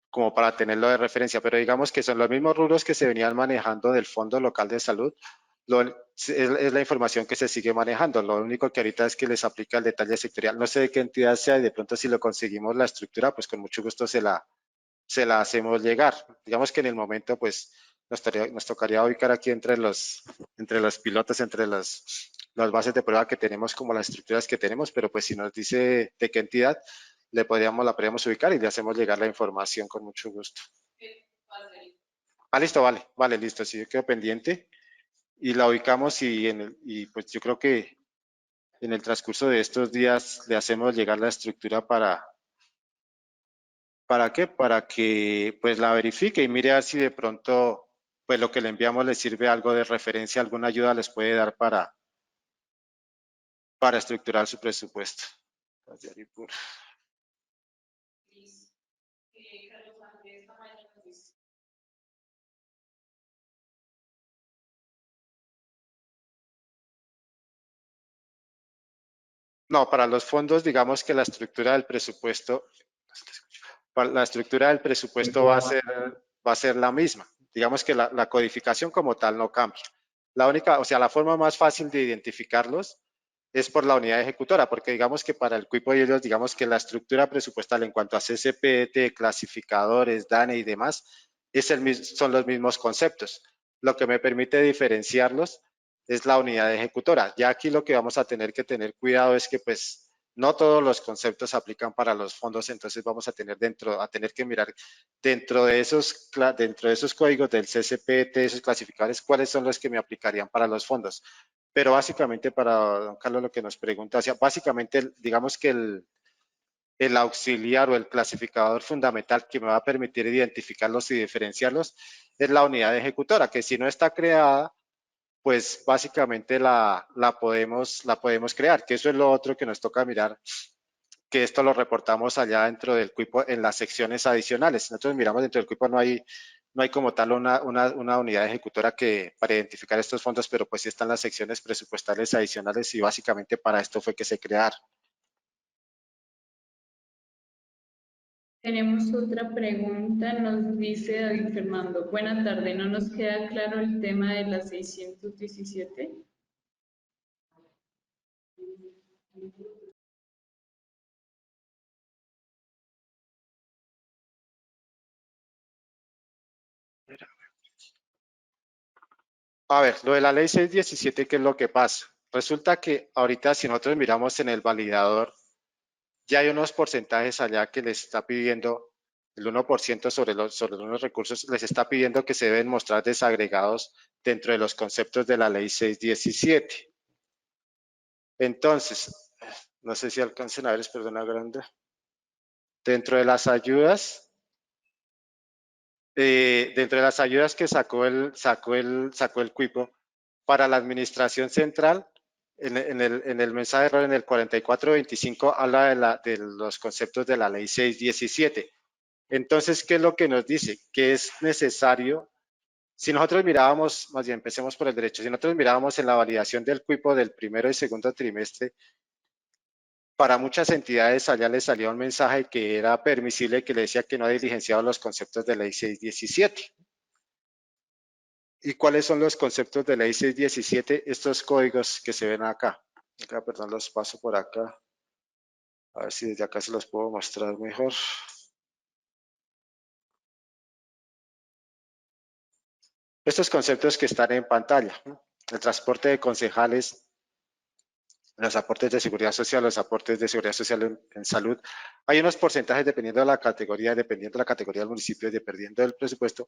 como para tenerlo de referencia, pero digamos que son los mismos rubros que se venían manejando del Fondo Local de Salud, es la información que se sigue manejando. Lo único que ahorita es que les aplica el detalle sectorial. No sé de qué entidad sea y de pronto si lo conseguimos la estructura, pues con mucho gusto se la hacemos llegar. Digamos que en el momento, pues nos tocaría ubicar aquí entre los pilotos, entre las bases de prueba que tenemos, como las estructuras que tenemos, pero pues si nos dice de qué entidad, la podríamos ubicar y le hacemos llegar la información con mucho gusto. Ah, listo, vale, listo, sí, yo quedo pendiente y la ubicamos y pues yo creo que en el transcurso de estos días le hacemos llegar la estructura ¿para qué? Para que pues la verifique y mire a ver si de pronto pues lo que le enviamos le sirve algo de referencia, alguna ayuda les puede dar para estructurar su presupuesto. No, para los fondos, digamos que la estructura del presupuesto, va a ser la misma. Digamos que la codificación como tal no cambia. La única, o sea, la forma más fácil de identificarlos es por la unidad ejecutora, porque digamos que para el cuipo y ellos, digamos que la estructura presupuestal en cuanto a CCPT, clasificadores, DANE y demás, son los mismos conceptos. Lo que me permite diferenciarlos es la unidad ejecutora. Ya aquí lo que vamos a tener que tener cuidado es que pues no todos los conceptos se aplican para los fondos, entonces vamos a tener que mirar dentro de esos códigos del CCPT, esos clasificadores, cuáles son los que me aplicarían para los fondos. Pero básicamente para don Carlos lo que nos pregunta, o sea, básicamente digamos que el auxiliar o el clasificador fundamental que me va a permitir identificarlos y diferenciarlos es la unidad ejecutora, que si no está creada, pues básicamente la podemos crear, que eso es lo otro que nos toca mirar, que esto lo reportamos allá dentro del cuipo en las secciones adicionales. Nosotros miramos dentro del cuipo no hay como tal una unidad ejecutora que para identificar estos fondos, pero pues sí están las secciones presupuestales adicionales y básicamente para esto fue que se crearon. Tenemos otra pregunta, nos dice David Fernando. Buenas tardes, ¿no nos queda claro el tema de la 617? A ver, lo de la ley 617, ¿qué es lo que pasa? Resulta que ahorita si nosotros miramos en el validador, ya hay unos porcentajes allá que les está pidiendo el 1% sobre unos recursos, les está pidiendo que se deben mostrar desagregados dentro de los conceptos de la ley 617. Entonces, no sé si alcancen a ver, perdona, grande. Dentro de las ayudas, que sacó el Cuipo para la administración central, en el mensaje de error en el 4425 habla de los conceptos de la ley 617. Entonces, ¿qué es lo que nos dice? Que es necesario, si nosotros mirábamos, más bien empecemos por el derecho, si nosotros mirábamos en la validación del Cuipo del primero y segundo trimestre, para muchas entidades allá les salía un mensaje que era permisible, que le decía que no ha diligenciado los conceptos de ley 617. ¿Y cuáles son los conceptos de ley 617? Estos códigos que se ven acá. Acá, perdón, los paso por acá. A ver si desde acá se los puedo mostrar mejor. Estos conceptos que están en pantalla, ¿no? El transporte de concejales, los aportes de seguridad social, los aportes de seguridad social en salud. Hay unos porcentajes dependiendo de la categoría del municipio y dependiendo del presupuesto.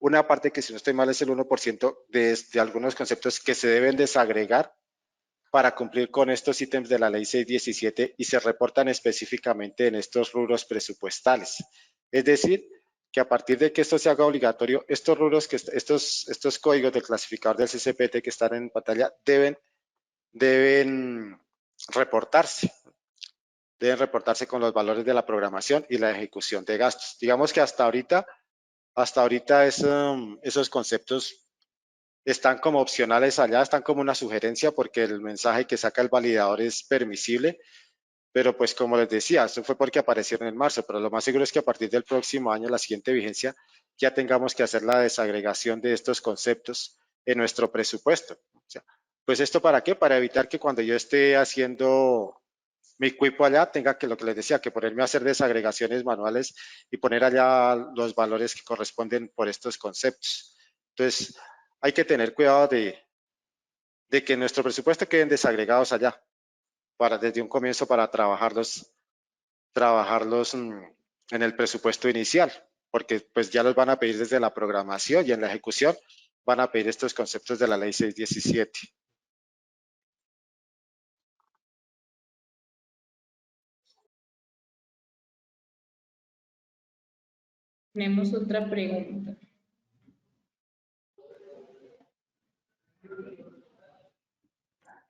Una parte que si no estoy mal es el 1% de algunos conceptos que se deben desagregar para cumplir con estos ítems de la ley 617 y se reportan específicamente en estos rubros presupuestales. Es decir, que a partir de que esto se haga obligatorio, estos rubros, estos códigos del clasificador del CCPT que están en pantalla deben reportarse. Deben reportarse con los valores de la programación y la ejecución de gastos. Digamos que hasta ahorita esos conceptos están como opcionales allá, están como una sugerencia porque el mensaje que saca el validador es permisible, pero pues como les decía, eso fue porque aparecieron en marzo, pero lo más seguro es que a partir del próximo año, la siguiente vigencia, ya tengamos que hacer la desagregación de estos conceptos en nuestro presupuesto. O sea, pues esto para qué? Para evitar que cuando yo esté haciendo mi cuipo allá tenga que, lo que les decía, que ponerme a hacer desagregaciones manuales y poner allá los valores que corresponden por estos conceptos. Entonces, hay que tener cuidado de que nuestro presupuesto queden desagregados allá desde un comienzo para trabajarlos en el presupuesto inicial, porque pues ya los van a pedir desde la programación y en la ejecución van a pedir estos conceptos de la ley 617. Tenemos otra pregunta.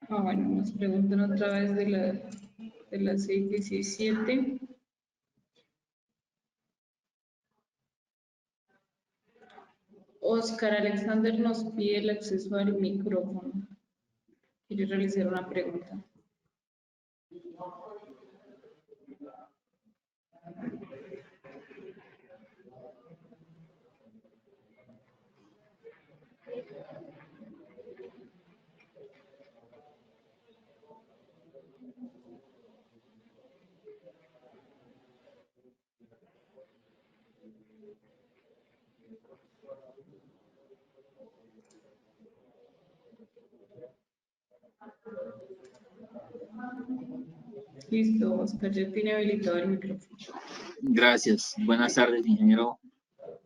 Bueno, nos preguntan otra vez de la 617. Oscar Alexander nos pide el acceso al micrófono. Quiere realizar una pregunta. Listo, Oscar, ya tiene habilitado el micrófono. Gracias. Buenas tardes, ingeniero.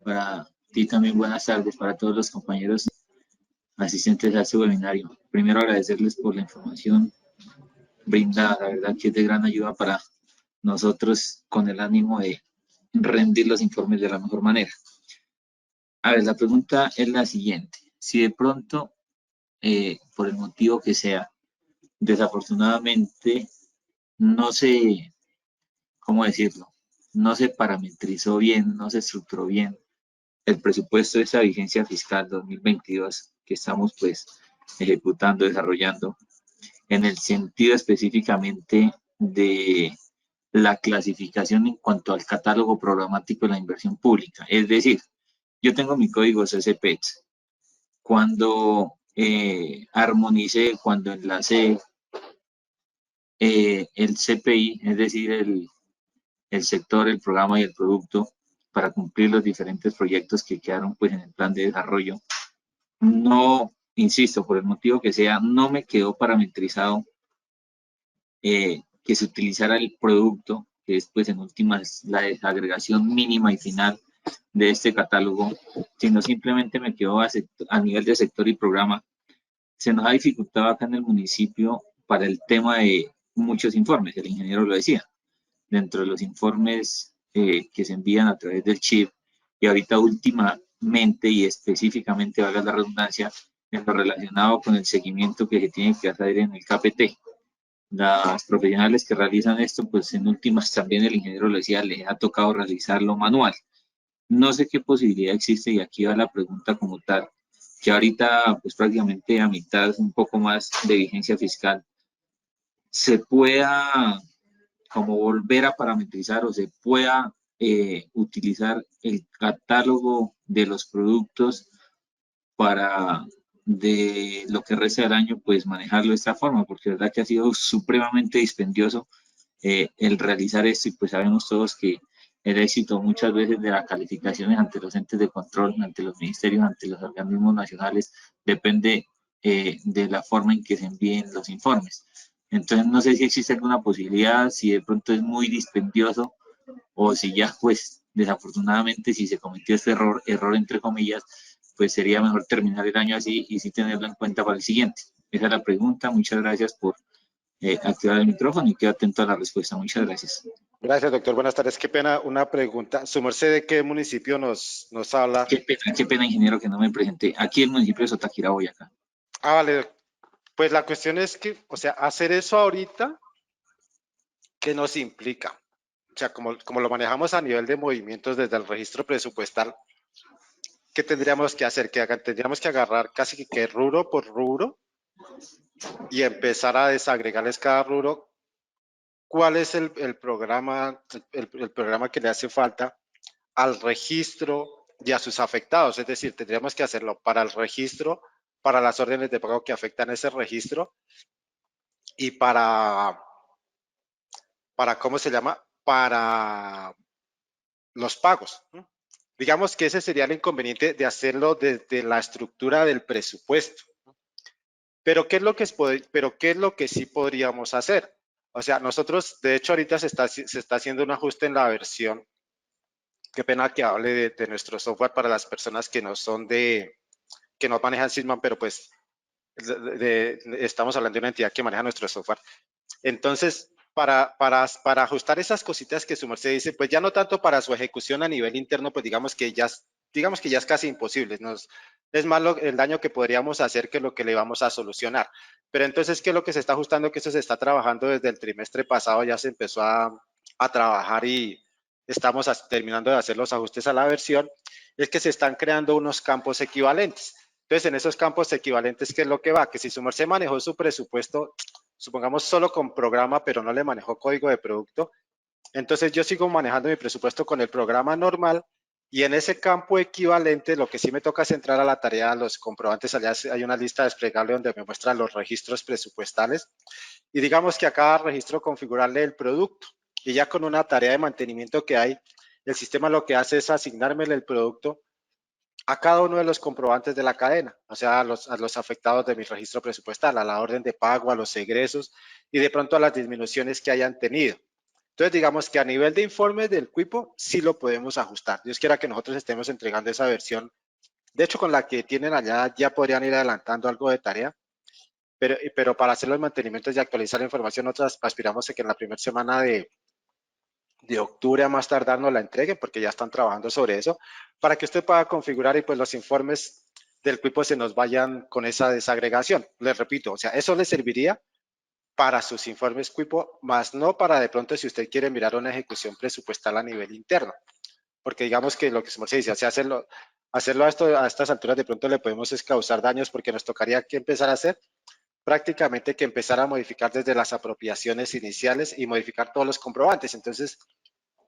Para ti también buenas tardes para todos los compañeros asistentes a este webinario. Primero agradecerles por la información brindada, la verdad que es de gran ayuda para nosotros con el ánimo de rendir los informes de la mejor manera. A ver, la pregunta es la siguiente. Si de pronto, por el motivo que sea, desafortunadamente no se, ¿cómo decirlo? No se parametrizó bien, no se estructuró bien el presupuesto de esta vigencia fiscal 2022 que estamos pues ejecutando, desarrollando, en el sentido específicamente de la clasificación en cuanto al catálogo programático de la inversión pública. Es decir, yo tengo mi código CCPEX. Cuando armonicé, cuando enlacé el CPI, es decir, el sector, el programa y el producto, para cumplir los diferentes proyectos que quedaron pues en el plan de desarrollo, no, insisto, por el motivo que sea, no me quedó parametrizado que se utilizara el producto, que es pues en últimas la desagregación mínima y final de este catálogo, sino simplemente me quedó a nivel de sector y programa. Se nos ha dificultado acá en el municipio para el tema de muchos informes, el ingeniero lo decía, dentro de los informes que se envían a través del chip y ahorita últimamente y específicamente, valga la redundancia, en lo relacionado con el seguimiento que se tiene que hacer en el KPT. Las profesionales que realizan esto, pues en últimas también el ingeniero lo decía, les ha tocado realizarlo manual. No sé qué posibilidad existe y aquí va la pregunta como tal, que ahorita pues prácticamente a mitad, un poco más de vigencia fiscal, se pueda como volver a parametrizar o se pueda utilizar el catálogo de los productos para de lo que resta del año, pues manejarlo de esta forma, porque la verdad que ha sido supremamente dispendioso el realizar esto y pues sabemos todos que el éxito muchas veces de las calificaciones ante los entes de control, ante los ministerios, ante los organismos nacionales, depende de la forma en que se envíen los informes. Entonces no sé si existe alguna posibilidad, si de pronto es muy dispendioso o si ya pues desafortunadamente si se cometió este error entre comillas, pues sería mejor terminar el año así y sí tenerlo en cuenta para el siguiente. Esa es la pregunta. Muchas gracias por activar el micrófono y quedo atento a la respuesta. Muchas gracias. Gracias, doctor. Buenas tardes. Qué pena, una pregunta. ¿Su merced de qué municipio nos habla? Qué pena, ingeniero, que no me presenté. Aquí el municipio de Sotaquira, Boyacá. Ah, vale. Pues la cuestión es que, o sea, hacer eso ahorita, ¿qué nos implica? O sea, como lo manejamos a nivel de movimientos desde el registro presupuestal, ¿qué tendríamos que hacer? Tendríamos que agarrar casi que rubro por rubro y empezar a desagregarles cada rubro. ¿Cuál es el programa, el programa que le hace falta al registro y a sus afectados? Es decir, tendríamos que hacerlo para el registro, para las órdenes de pago que afectan ese registro y para ¿cómo se llama? Para los pagos, ¿no? Digamos que ese sería el inconveniente de hacerlo desde la estructura del presupuesto. Pero ¿qué es lo que sí podríamos hacer? O sea, nosotros, de hecho, ahorita se está haciendo un ajuste en la versión. Qué pena que hable de nuestro software para las personas que no son que no manejan Sysman, pero pues estamos hablando de una entidad que maneja nuestro software. Entonces, para ajustar esas cositas que su merced dice, pues ya no tanto para su ejecución a nivel interno, pues digamos que ya es casi imposible. Es más el daño que podríamos hacer que lo que le vamos a solucionar. Pero entonces, ¿qué es lo que se está ajustando? Que eso se está trabajando desde el trimestre pasado, ya se empezó a trabajar y estamos terminando de hacer los ajustes a la versión. Es que se están creando unos campos equivalentes. Entonces, en esos campos equivalentes, ¿qué es lo que va? Que si su merced manejó su presupuesto, supongamos solo con programa, pero no le manejó código de producto, entonces yo sigo manejando mi presupuesto con el programa normal y en ese campo equivalente lo que sí me toca es entrar a la tarea, los comprobantes, allá hay una lista desplegable donde me muestran los registros presupuestales y digamos que a cada registro configurarle el producto y ya con una tarea de mantenimiento que hay, el sistema lo que hace es asignarme el producto a cada uno de los comprobantes de la cadena, o sea, a los afectados de mi registro presupuestal, a la orden de pago, a los egresos y de pronto a las disminuciones que hayan tenido. Entonces, digamos que a nivel de informes del Cuipo, sí lo podemos ajustar. Dios quiera que nosotros estemos entregando esa versión. De hecho, con la que tienen allá ya podrían ir adelantando algo de tarea, pero para hacer los mantenimientos y actualizar la información, nosotros aspiramos a que en la primera semana de octubre a más tardar nos la entreguen, porque ya están trabajando sobre eso, para que usted pueda configurar y pues los informes del Cuipo se nos vayan con esa desagregación. Les repito, o sea, eso le serviría para sus informes Cuipo, más no para de pronto si usted quiere mirar una ejecución presupuestal a nivel interno, porque digamos que lo que se dice, o sea, hacerlo a estas alturas de pronto le podemos causar daños porque nos tocaría que empezar a hacer prácticamente que empezar a modificar desde las apropiaciones iniciales y modificar todos los comprobantes. Entonces,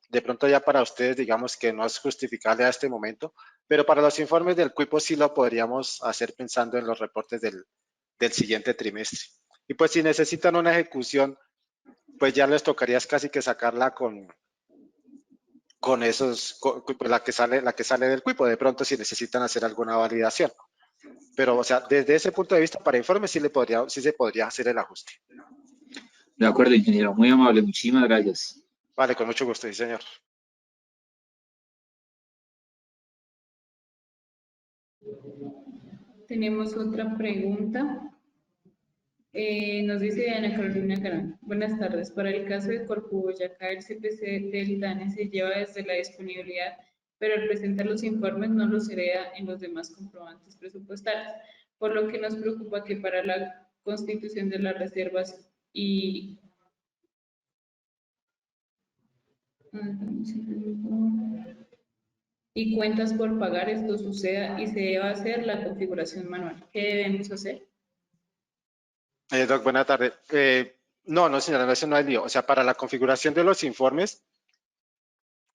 de pronto ya para ustedes, digamos que no es justificable a este momento, pero para los informes del Cuipo sí lo podríamos hacer pensando en los reportes del siguiente trimestre. Y pues si necesitan una ejecución, pues ya les tocaría casi que sacarla con esos, pues la que sale del Cuipo, de pronto si necesitan hacer alguna validación. Pero, o sea, desde ese punto de vista, para informes sí se podría hacer el ajuste. De acuerdo, ingeniero, muy amable, muchísimas gracias. Vale, con mucho gusto, sí, señor. Tenemos otra pregunta. Nos dice Ana Carolina Carán. Buenas tardes. Para el caso de Corpo Boyacá, el CPC del DANE se lleva desde la disponibilidad, pero al presentar los informes no los hereda en los demás comprobantes presupuestales, por lo que nos preocupa que para la constitución de las reservas y cuentas por pagar esto suceda y se deba hacer la configuración manual. ¿Qué debemos hacer? Doc, buena tarde. No, señora, eso no es lío. O sea, para la configuración de los informes,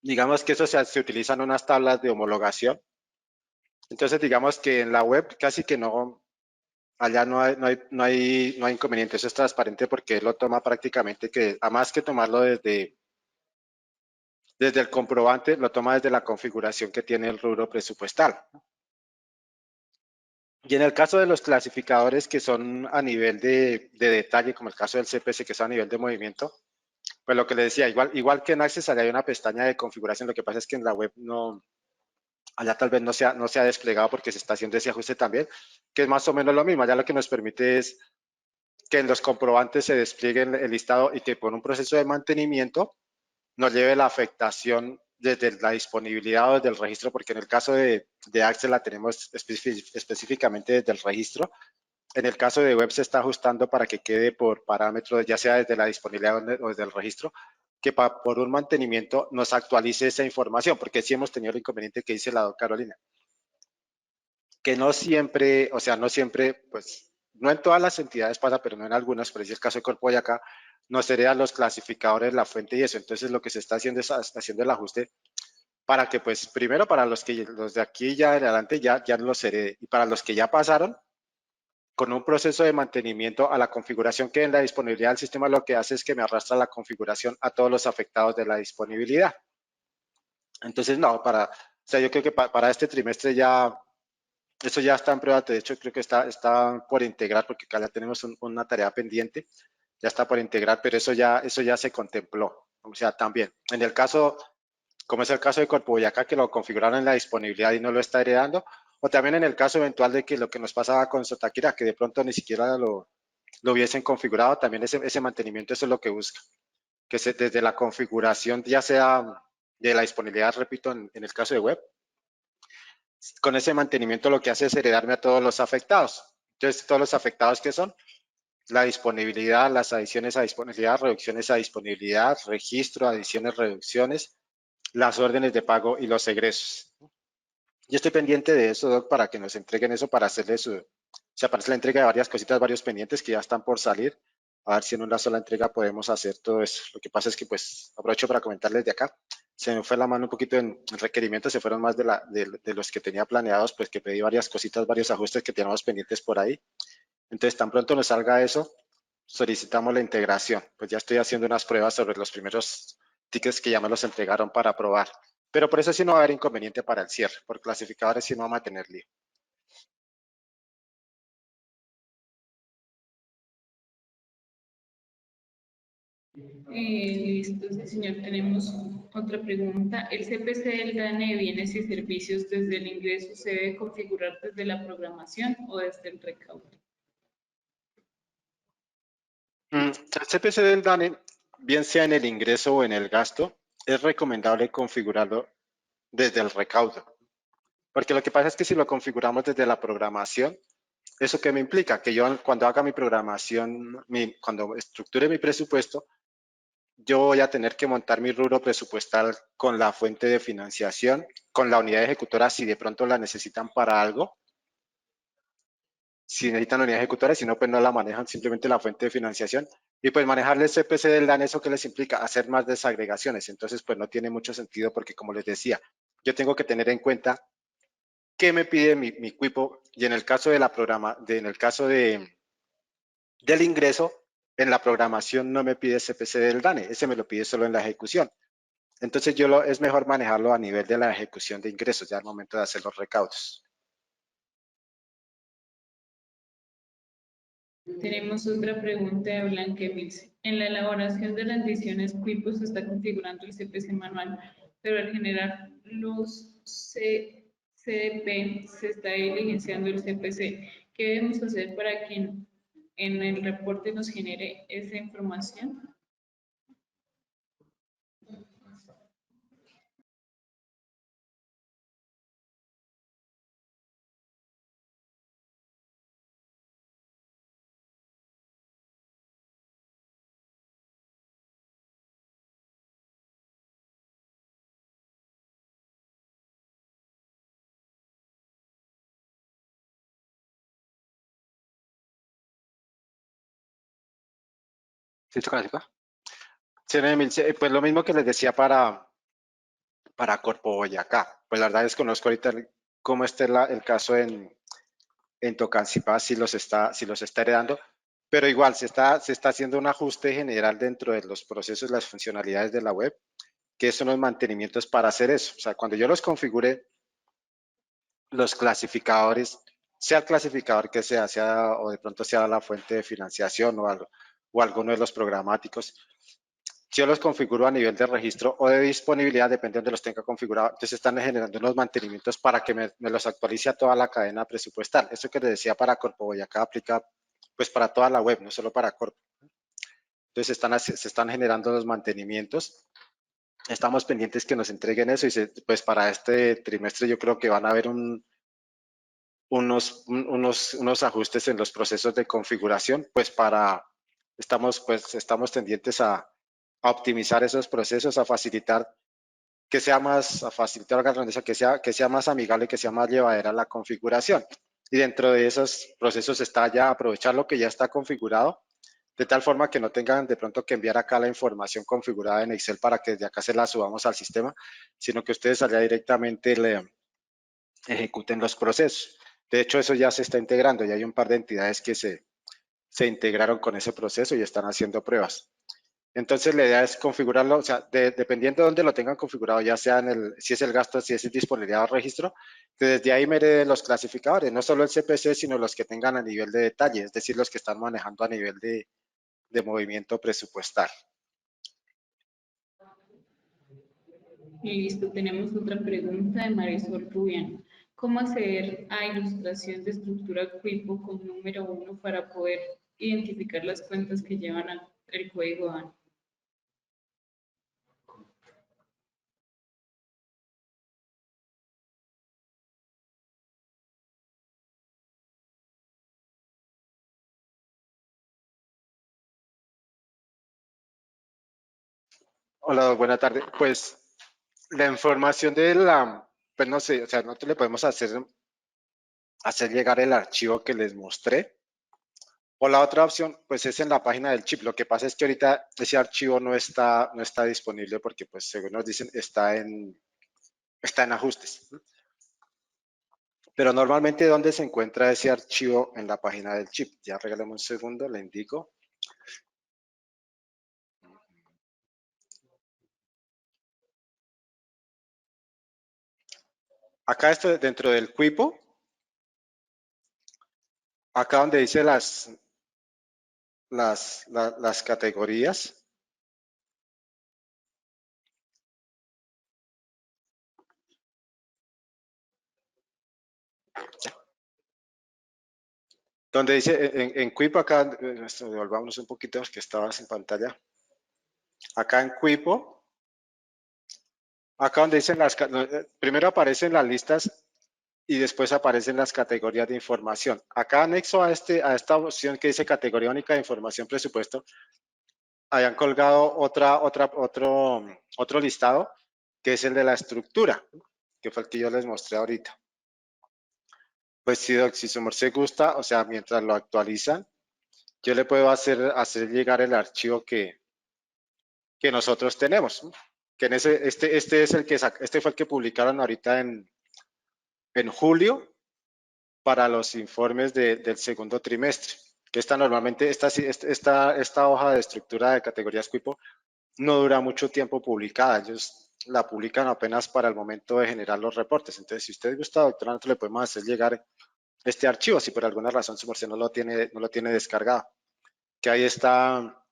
digamos que eso se utilizan unas tablas de homologación. Entonces, digamos que en la web casi que no, allá no hay inconveniente. Eso es transparente porque lo toma prácticamente que, a más que tomarlo desde el comprobante, lo toma desde la configuración que tiene el rubro presupuestal. Y en el caso de los clasificadores que son a nivel de detalle, como el caso del CPC, que es a nivel de movimiento, pues lo que le decía, igual que en Access, allá hay una pestaña de configuración. Lo que pasa es que en la web no, allá tal vez no se ha desplegado porque se está haciendo ese ajuste también, que es más o menos lo mismo. Allá lo que nos permite es que en los comprobantes se despliegue el listado y que por un proceso de mantenimiento nos lleve la afectación desde la disponibilidad o desde el registro, porque en el caso de Access la tenemos específicamente desde el registro. En el caso de web se está ajustando para que quede por parámetros, ya sea desde la disponibilidad o desde el registro, que por un mantenimiento nos actualice esa información, porque sí hemos tenido el inconveniente que dice la doctora Carolina, que no siempre, o sea, no siempre, pues, no en todas las entidades pasa, pero no en algunas, por ejemplo, el caso de Corpo Boyacá, nos heredan los clasificadores, la fuente y eso. Entonces, lo que se está haciendo es haciendo el ajuste para que, pues, primero para los de aquí ya en adelante ya los herede, y para los que ya pasaron, con un proceso de mantenimiento a la configuración que en la disponibilidad del sistema lo que hace es que me arrastra la configuración a todos los afectados de la disponibilidad. Entonces, no, o sea, yo creo que para este trimestre ya, eso ya está en prueba. De hecho, creo que está por integrar, porque acá ya tenemos una tarea pendiente, ya está por integrar, pero eso ya se contempló. O sea, también, en el caso, como es el caso de Corpo Boyacá, que lo configuraron en la disponibilidad y no lo está heredando, o también en el caso eventual de que lo que nos pasaba con Sotaquira, que de pronto ni siquiera lo hubiesen configurado, también ese mantenimiento, eso es lo que busca, que desde la configuración, ya sea de la disponibilidad, repito, en el caso de web, con ese mantenimiento lo que hace es heredarme a todos los afectados. Entonces, todos los afectados que son la disponibilidad, las adiciones a disponibilidad, reducciones a disponibilidad, registro, adiciones, reducciones, las órdenes de pago y los egresos. Yo estoy pendiente de eso, Doc, para que nos entreguen eso, para hacerle para hacer la entrega de varias cositas, varios pendientes que ya están por salir. A ver si en una sola entrega podemos hacer todo eso. Lo que pasa es que, pues, aprovecho para comentarles de acá. Se me fue la mano un poquito en requerimientos, se fueron más de los que tenía planeados, pues que pedí varias cositas, varios ajustes que teníamos pendientes por ahí. Entonces, tan pronto nos salga eso, solicitamos la integración. Pues ya estoy haciendo unas pruebas sobre los primeros tickets que ya me los entregaron para probar. Pero por eso sí no va a haber inconveniente para el cierre. Por clasificadores sí no vamos a tener lío. Listo, sí, señor. Tenemos otra pregunta. ¿El CPC del DANE de bienes y servicios desde el ingreso se debe configurar desde la programación o desde el recaudo? El CPC del DANE, bien sea en el ingreso o en el gasto, es recomendable configurarlo desde el recaudo. Porque lo que pasa es que si lo configuramos desde la programación, ¿eso qué me implica? Que yo cuando haga mi programación, cuando estructure mi presupuesto, yo voy a tener que montar mi rubro presupuestal con la fuente de financiación, con la unidad ejecutora si de pronto la necesitan para algo. Si necesitan unidad ejecutora, si no, pues no la manejan, simplemente la fuente de financiación. Y pues manejarle el CPC del DAN, ¿eso qué les implica? Hacer más desagregaciones. Entonces, pues no tiene mucho sentido porque, como les decía, yo tengo que tener en cuenta qué me pide mi equipo y en el caso de la en el caso del ingreso, en la programación no me pide CPC del DANE, ese me lo pide solo en la ejecución. Entonces es mejor manejarlo a nivel de la ejecución de ingresos, ya al momento de hacer los recaudos. Tenemos otra pregunta de Blanca Emilce. En la elaboración de las ediciones Quipo se está configurando el CPC manual, pero al generar los CDP se está diligenciando el CPC. ¿Qué debemos hacer para que en el reporte nos genere esa información? ¿Sí se califica? Sí, pues lo mismo que les decía para Corpo Boyacá. Pues la verdad desconozco ahorita cómo está el caso en Tocancipá, si los está heredando, pero igual se está haciendo un ajuste general dentro de los procesos, las funcionalidades de la web, que son los mantenimientos para hacer eso. O sea, cuando yo los configure, los clasificadores, sea el clasificador que sea o de pronto sea la fuente de financiación o algo, o alguno de los programáticos, yo los configuro a nivel de registro o de disponibilidad, dependiendo de los tenga configurado. Entonces están generando unos mantenimientos para que me los actualice a toda la cadena presupuestal. Eso que les decía para Corpo Boyacá aplica pues para toda la web, no solo para Corpo. Entonces se están generando los mantenimientos. Estamos pendientes que nos entreguen eso y pues para este trimestre yo creo que van a haber unos ajustes en los procesos de configuración, pues estamos tendientes a optimizar esos procesos, a facilitar a facilitar la organización, que sea más amigable, que sea más llevadera la configuración. Y dentro de esos procesos está ya aprovechar lo que ya está configurado, de tal forma que no tengan de pronto que enviar acá la información configurada en Excel para que desde acá se la subamos al sistema, sino que ustedes allá directamente le ejecuten los procesos. De hecho, eso ya se está integrando, ya hay un par de entidades que se integraron con ese proceso y están haciendo pruebas. Entonces la idea es configurarlo, o sea, dependiendo de dónde lo tengan configurado, ya sea si es el gasto, si es el disponibilidad o registro, que desde ahí me herede los clasificadores, no solo el CPC, sino los que tengan a nivel de detalle, es decir, los que están manejando a nivel de movimiento presupuestal. Listo, tenemos otra pregunta de Marisol Rubiano. ¿Cómo acceder a ilustración de estructura Quipo con número 1 para poder identificar las cuentas que llevan el código DAN? Hola, buena tarde. Pues la información pues no sé, o sea, nosotros le podemos hacer llegar el archivo que les mostré. O la otra opción, pues es en la página del chip. Lo que pasa es que ahorita ese archivo no está disponible porque, pues, según nos dicen, está en ajustes. Pero normalmente, ¿dónde se encuentra ese archivo en la página del chip? Ya regálame un segundo, le indico. Acá dentro del Quipo, acá donde dice las categorías, donde dice en Quipo, acá, volvámonos un poquito, que estabas en pantalla. Acá en Quipo, acá donde dicen primero aparecen las listas y después aparecen las categorías de información. Acá anexo a esta opción que dice categoría única de información presupuesto, hayan colgado otro listado, que es el de la estructura, que fue el que yo les mostré ahorita. Pues si su merced gusta, o sea, mientras lo actualizan, yo le puedo hacer llegar el archivo que nosotros tenemos, que en este es el que este fue el que publicaron ahorita en julio para los informes del segundo trimestre, que normalmente esta hoja de estructura de categorías Quipo no dura mucho tiempo publicada. Ellos la publican apenas para el momento de generar los reportes. Entonces, si usted gusta, doctor, nosotros le podemos hacer llegar este archivo, si por alguna razón su merced no lo tiene descargado. Que ahí está,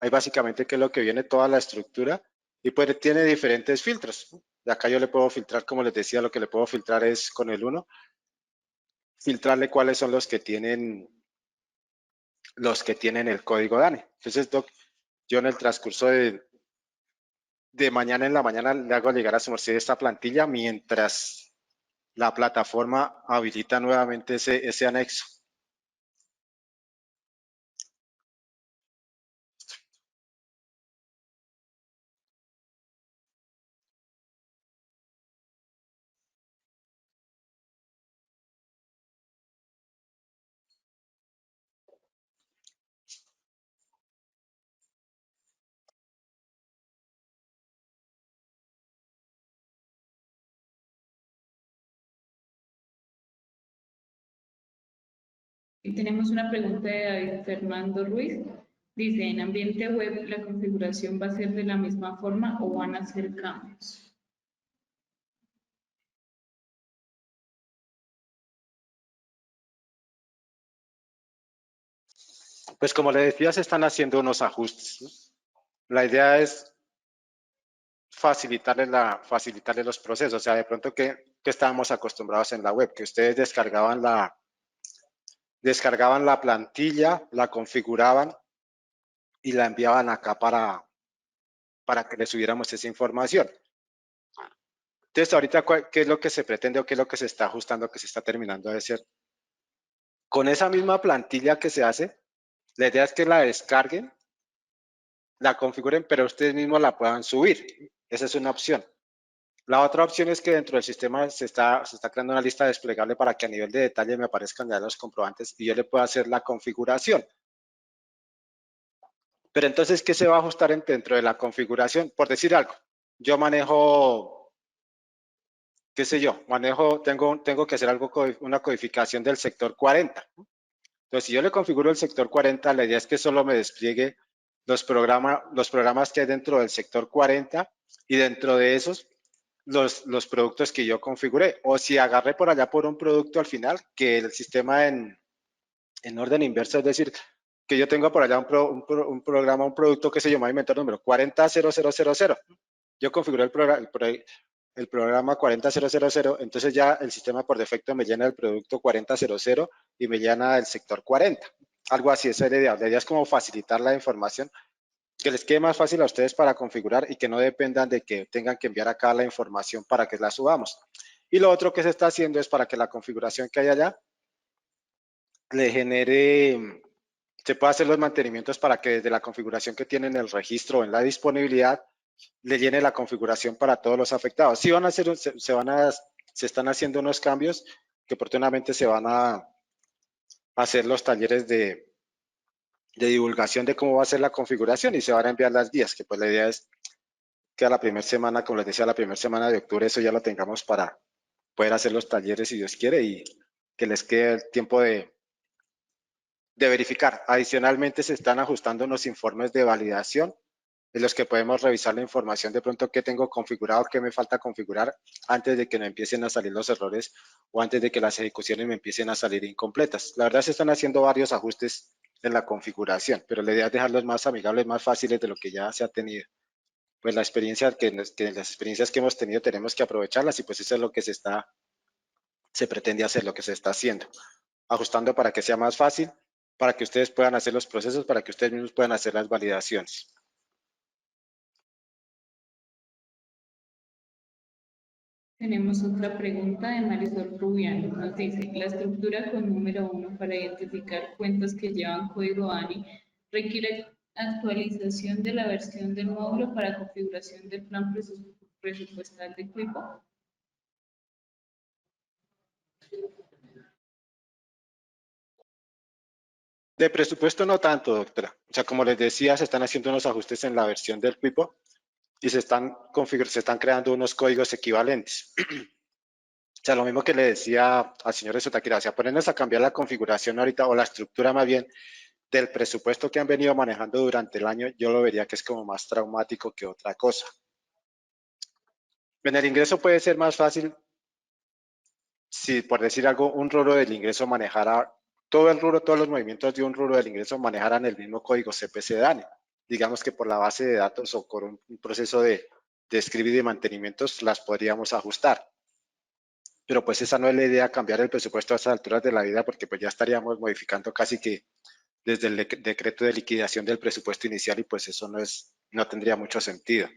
ahí básicamente que es lo que viene toda la estructura y pues tiene diferentes filtros. De acá yo le puedo filtrar, como les decía, lo que le puedo filtrar es con el 1, filtrarle cuáles son los que tienen el código DANE. Entonces, doc, yo en el transcurso de mañana en la mañana le hago llegar a su merced esta plantilla mientras la plataforma habilita nuevamente ese anexo. Y tenemos una pregunta de David Fernando Ruiz. Dice, ¿en ambiente web la configuración va a ser de la misma forma o van a hacer cambios? Pues como le decía, se están haciendo unos ajustes, ¿no? La idea es facilitarle los procesos. O sea, de pronto que estábamos acostumbrados en la web, que ustedes descargaban la plantilla, la configuraban y la enviaban acá para que le subiéramos esa información. Entonces, ahorita, ¿qué es lo que se pretende o qué es lo que se está ajustando, que se está terminando de hacer? Con esa misma plantilla que se hace, la idea es que la descarguen, la configuren, pero ustedes mismos la puedan subir. Esa es una opción. La otra opción es que dentro del sistema se está creando una lista desplegable para que a nivel de detalle me aparezcan ya los comprobantes y yo le pueda hacer la configuración. Pero entonces, ¿qué se va a ajustar dentro de la configuración? Por decir algo, yo manejo, qué sé yo, tengo que hacer algo con una codificación del sector 40. Entonces, si yo le configuro el sector 40, la idea es que solo me despliegue los programas que hay dentro del sector 40 y dentro de esos los productos que yo configuré. O si agarré por allá por un producto al final, que el sistema en orden inverso, es decir, que yo tengo por allá un programa, un producto que se llama inventario número 400000. Yo configuré el programa 40000, entonces ya el sistema por defecto me llena el producto 4000 y me llena el sector 40. Algo así, esa es la idea. La idea es como facilitar la información, que les quede más fácil a ustedes para configurar y que no dependan de que tengan que enviar acá la información para que la subamos. Y lo otro que se está haciendo es para que la configuración que hay allá le genere, se pueda hacer los mantenimientos para que desde la configuración que tienen el registro en la disponibilidad le llene la configuración para todos los afectados. Sí van a hacer, se están haciendo unos cambios que oportunamente se van a hacer los talleres de divulgación de cómo va a ser la configuración y se van a enviar las guías, que pues la idea es que a la primera semana, como les decía, la primera semana de octubre eso ya lo tengamos para poder hacer los talleres si Dios quiere y que les quede el tiempo de verificar. Adicionalmente se están ajustando unos informes de validación en los que podemos revisar la información de pronto qué tengo configurado, qué me falta configurar antes de que me empiecen a salir los errores o antes de que las ejecuciones me empiecen a salir incompletas. La verdad se están haciendo varios ajustes en la configuración, pero la idea es dejarlos más amigables, más fáciles de lo que ya se ha tenido. Pues las experiencias que hemos tenido tenemos que aprovecharlas y pues eso es lo que se pretende hacer, lo que se está haciendo, ajustando para que sea más fácil, para que ustedes puedan hacer los procesos, para que ustedes mismos puedan hacer las validaciones. Tenemos otra pregunta de Marisol Rubiano. Nos dice, la estructura con número 1 para identificar cuentas que llevan código ANI requiere actualización de la versión del módulo para configuración del plan presupuestal de Quipo. De presupuesto no tanto, doctora. O sea, como les decía, se están haciendo unos ajustes en la versión del Quipo y se están creando unos códigos equivalentes. O sea, lo mismo que le decía al señor Sotaquira, o sea, ponernos a cambiar la configuración ahorita o la estructura más bien del presupuesto que han venido manejando durante el año, yo lo vería que es como más traumático que otra cosa. En el ingreso puede ser más fácil si, por decir algo, un rubro del ingreso manejara todo el rubro, todos los movimientos de un rubro del ingreso manejaran el mismo código CPC DANE. Digamos que por la base de datos o por un proceso de escribir y de mantenimientos las podríamos ajustar. Pero pues esa no es la idea, cambiar el presupuesto a estas alturas de la vida, porque pues ya estaríamos modificando casi que desde el decreto de liquidación del presupuesto inicial y pues eso no tendría mucho sentido.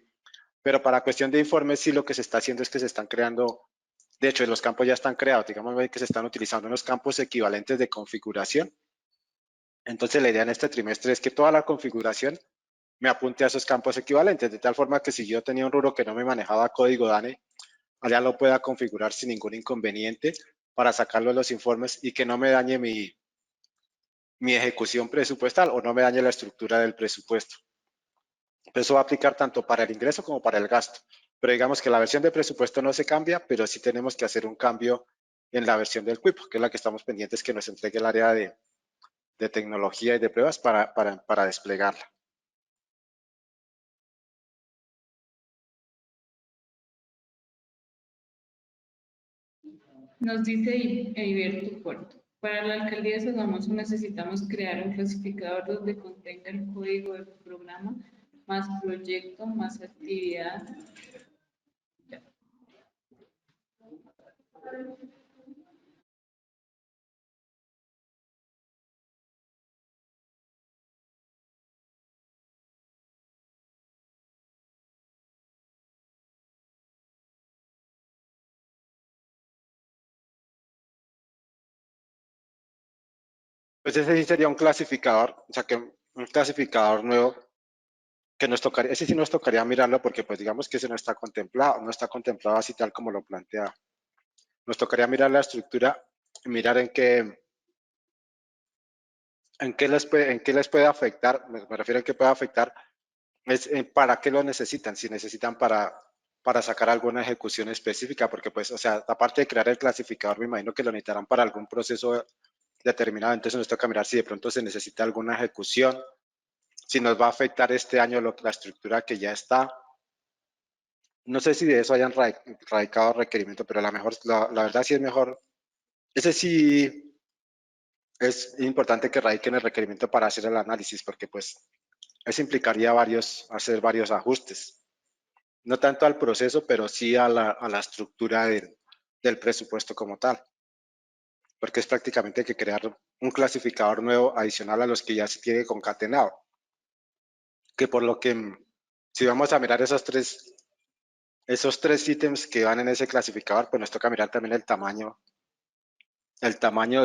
Pero para cuestión de informes sí lo que se está haciendo es que se están creando, de hecho los campos ya están creados, digamos que se están utilizando unos campos equivalentes de configuración. Entonces la idea en este trimestre es que toda la configuración me apunte a esos campos equivalentes, de tal forma que si yo tenía un rubro que no me manejaba código DANE, allá lo pueda configurar sin ningún inconveniente para sacarlo de los informes y que no me dañe mi ejecución presupuestal o no me dañe la estructura del presupuesto. Eso va a aplicar tanto para el ingreso como para el gasto. Pero digamos que la versión de presupuesto no se cambia, pero sí tenemos que hacer un cambio en la versión del Quipo, que es la que estamos pendientes que nos entregue el área de tecnología y de pruebas para desplegarla. Nos dice Heriberto Puerto. Para la alcaldía de Sogamoso necesitamos crear un clasificador donde contenga el código del programa, más proyecto, más actividad. Pues ese sí sería un clasificador, o sea que un clasificador nuevo que nos tocaría, ese sí nos tocaría mirarlo porque pues digamos que ese no está contemplado así tal como lo plantea. Nos tocaría mirar la estructura y mirar en qué les puede afectar, me refiero a qué puede afectar, es para qué lo necesitan, si necesitan para sacar alguna ejecución específica, porque pues, o sea, aparte de crear el clasificador, me imagino que lo necesitarán para algún proceso determinado, entonces nos toca mirar si de pronto se necesita alguna ejecución, si nos va a afectar este año la estructura que ya está. No sé si de eso hayan radicado requerimiento, pero la verdad sí es mejor. Ese sí es importante que radiquen el requerimiento para hacer el análisis, porque pues eso implicaría hacer varios ajustes. No tanto al proceso, pero sí a la estructura del presupuesto como tal, porque es prácticamente que crear un clasificador nuevo adicional a los que ya se tiene concatenado. Que por lo que, si vamos a mirar esos tres ítems que van en ese clasificador, pues nos toca mirar también el tamaño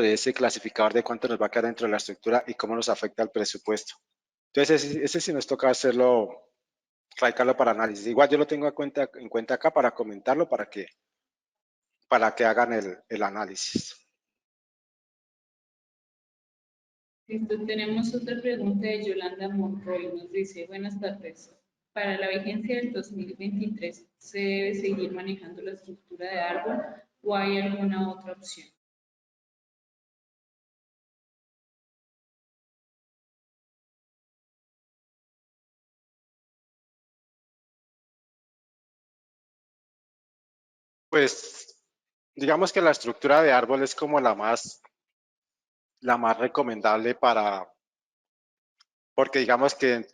de ese clasificador, de cuánto nos va a quedar dentro de la estructura y cómo nos afecta el presupuesto. Entonces, ese sí nos toca radicarlo para análisis. Igual yo lo tengo en cuenta acá para comentarlo, para que hagan el análisis. Listo, tenemos otra pregunta de Yolanda Monroy. Nos dice, buenas tardes. Para la vigencia del 2023, ¿se debe seguir manejando la estructura de árbol o hay alguna otra opción? Pues digamos que la estructura de árbol es como la más recomendable porque digamos que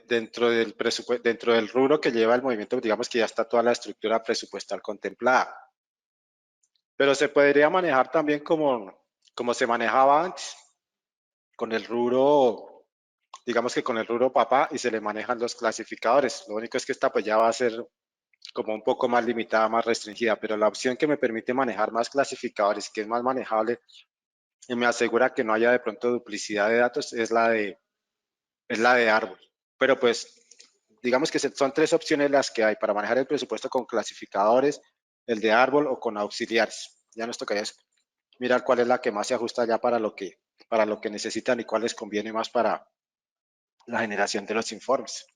dentro del rubro que lleva el movimiento, digamos que ya está toda la estructura presupuestal contemplada. Pero se podría manejar también como se manejaba antes, con el rubro, digamos que con el rubro papá, y se le manejan los clasificadores. Lo único es que esta pues ya va a ser como un poco más limitada, más restringida, pero la opción que me permite manejar más clasificadores, que es más manejable y me asegura que no haya de pronto duplicidad de datos, es la de árbol. Pero pues digamos que son tres opciones las que hay para manejar el presupuesto: con clasificadores, el de árbol o con auxiliares. Ya nos tocaría mirar cuál es la que más se ajusta ya para lo que necesitan y cuál les conviene más para la generación de los informes.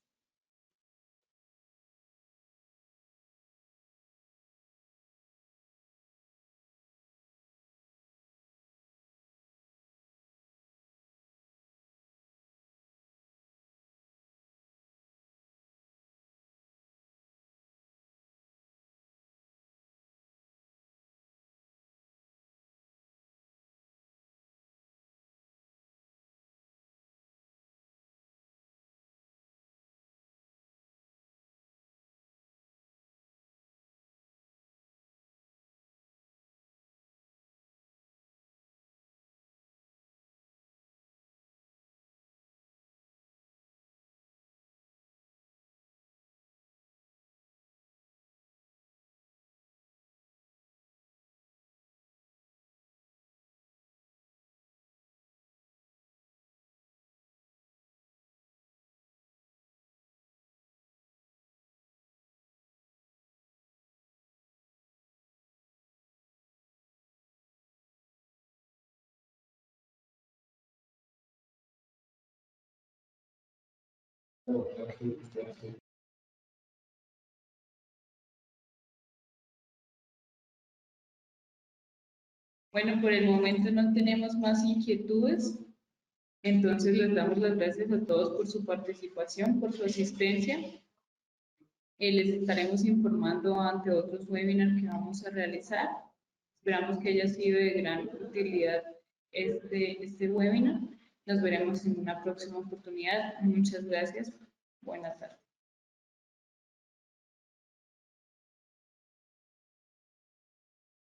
Bueno, por el momento no tenemos más inquietudes. Entonces les damos las gracias a todos por su participación, por su asistencia. Les estaremos informando ante otros webinars que vamos a realizar. Esperamos que haya sido de gran utilidad este webinar. Nos veremos en una próxima oportunidad. Muchas gracias. Buenas tardes.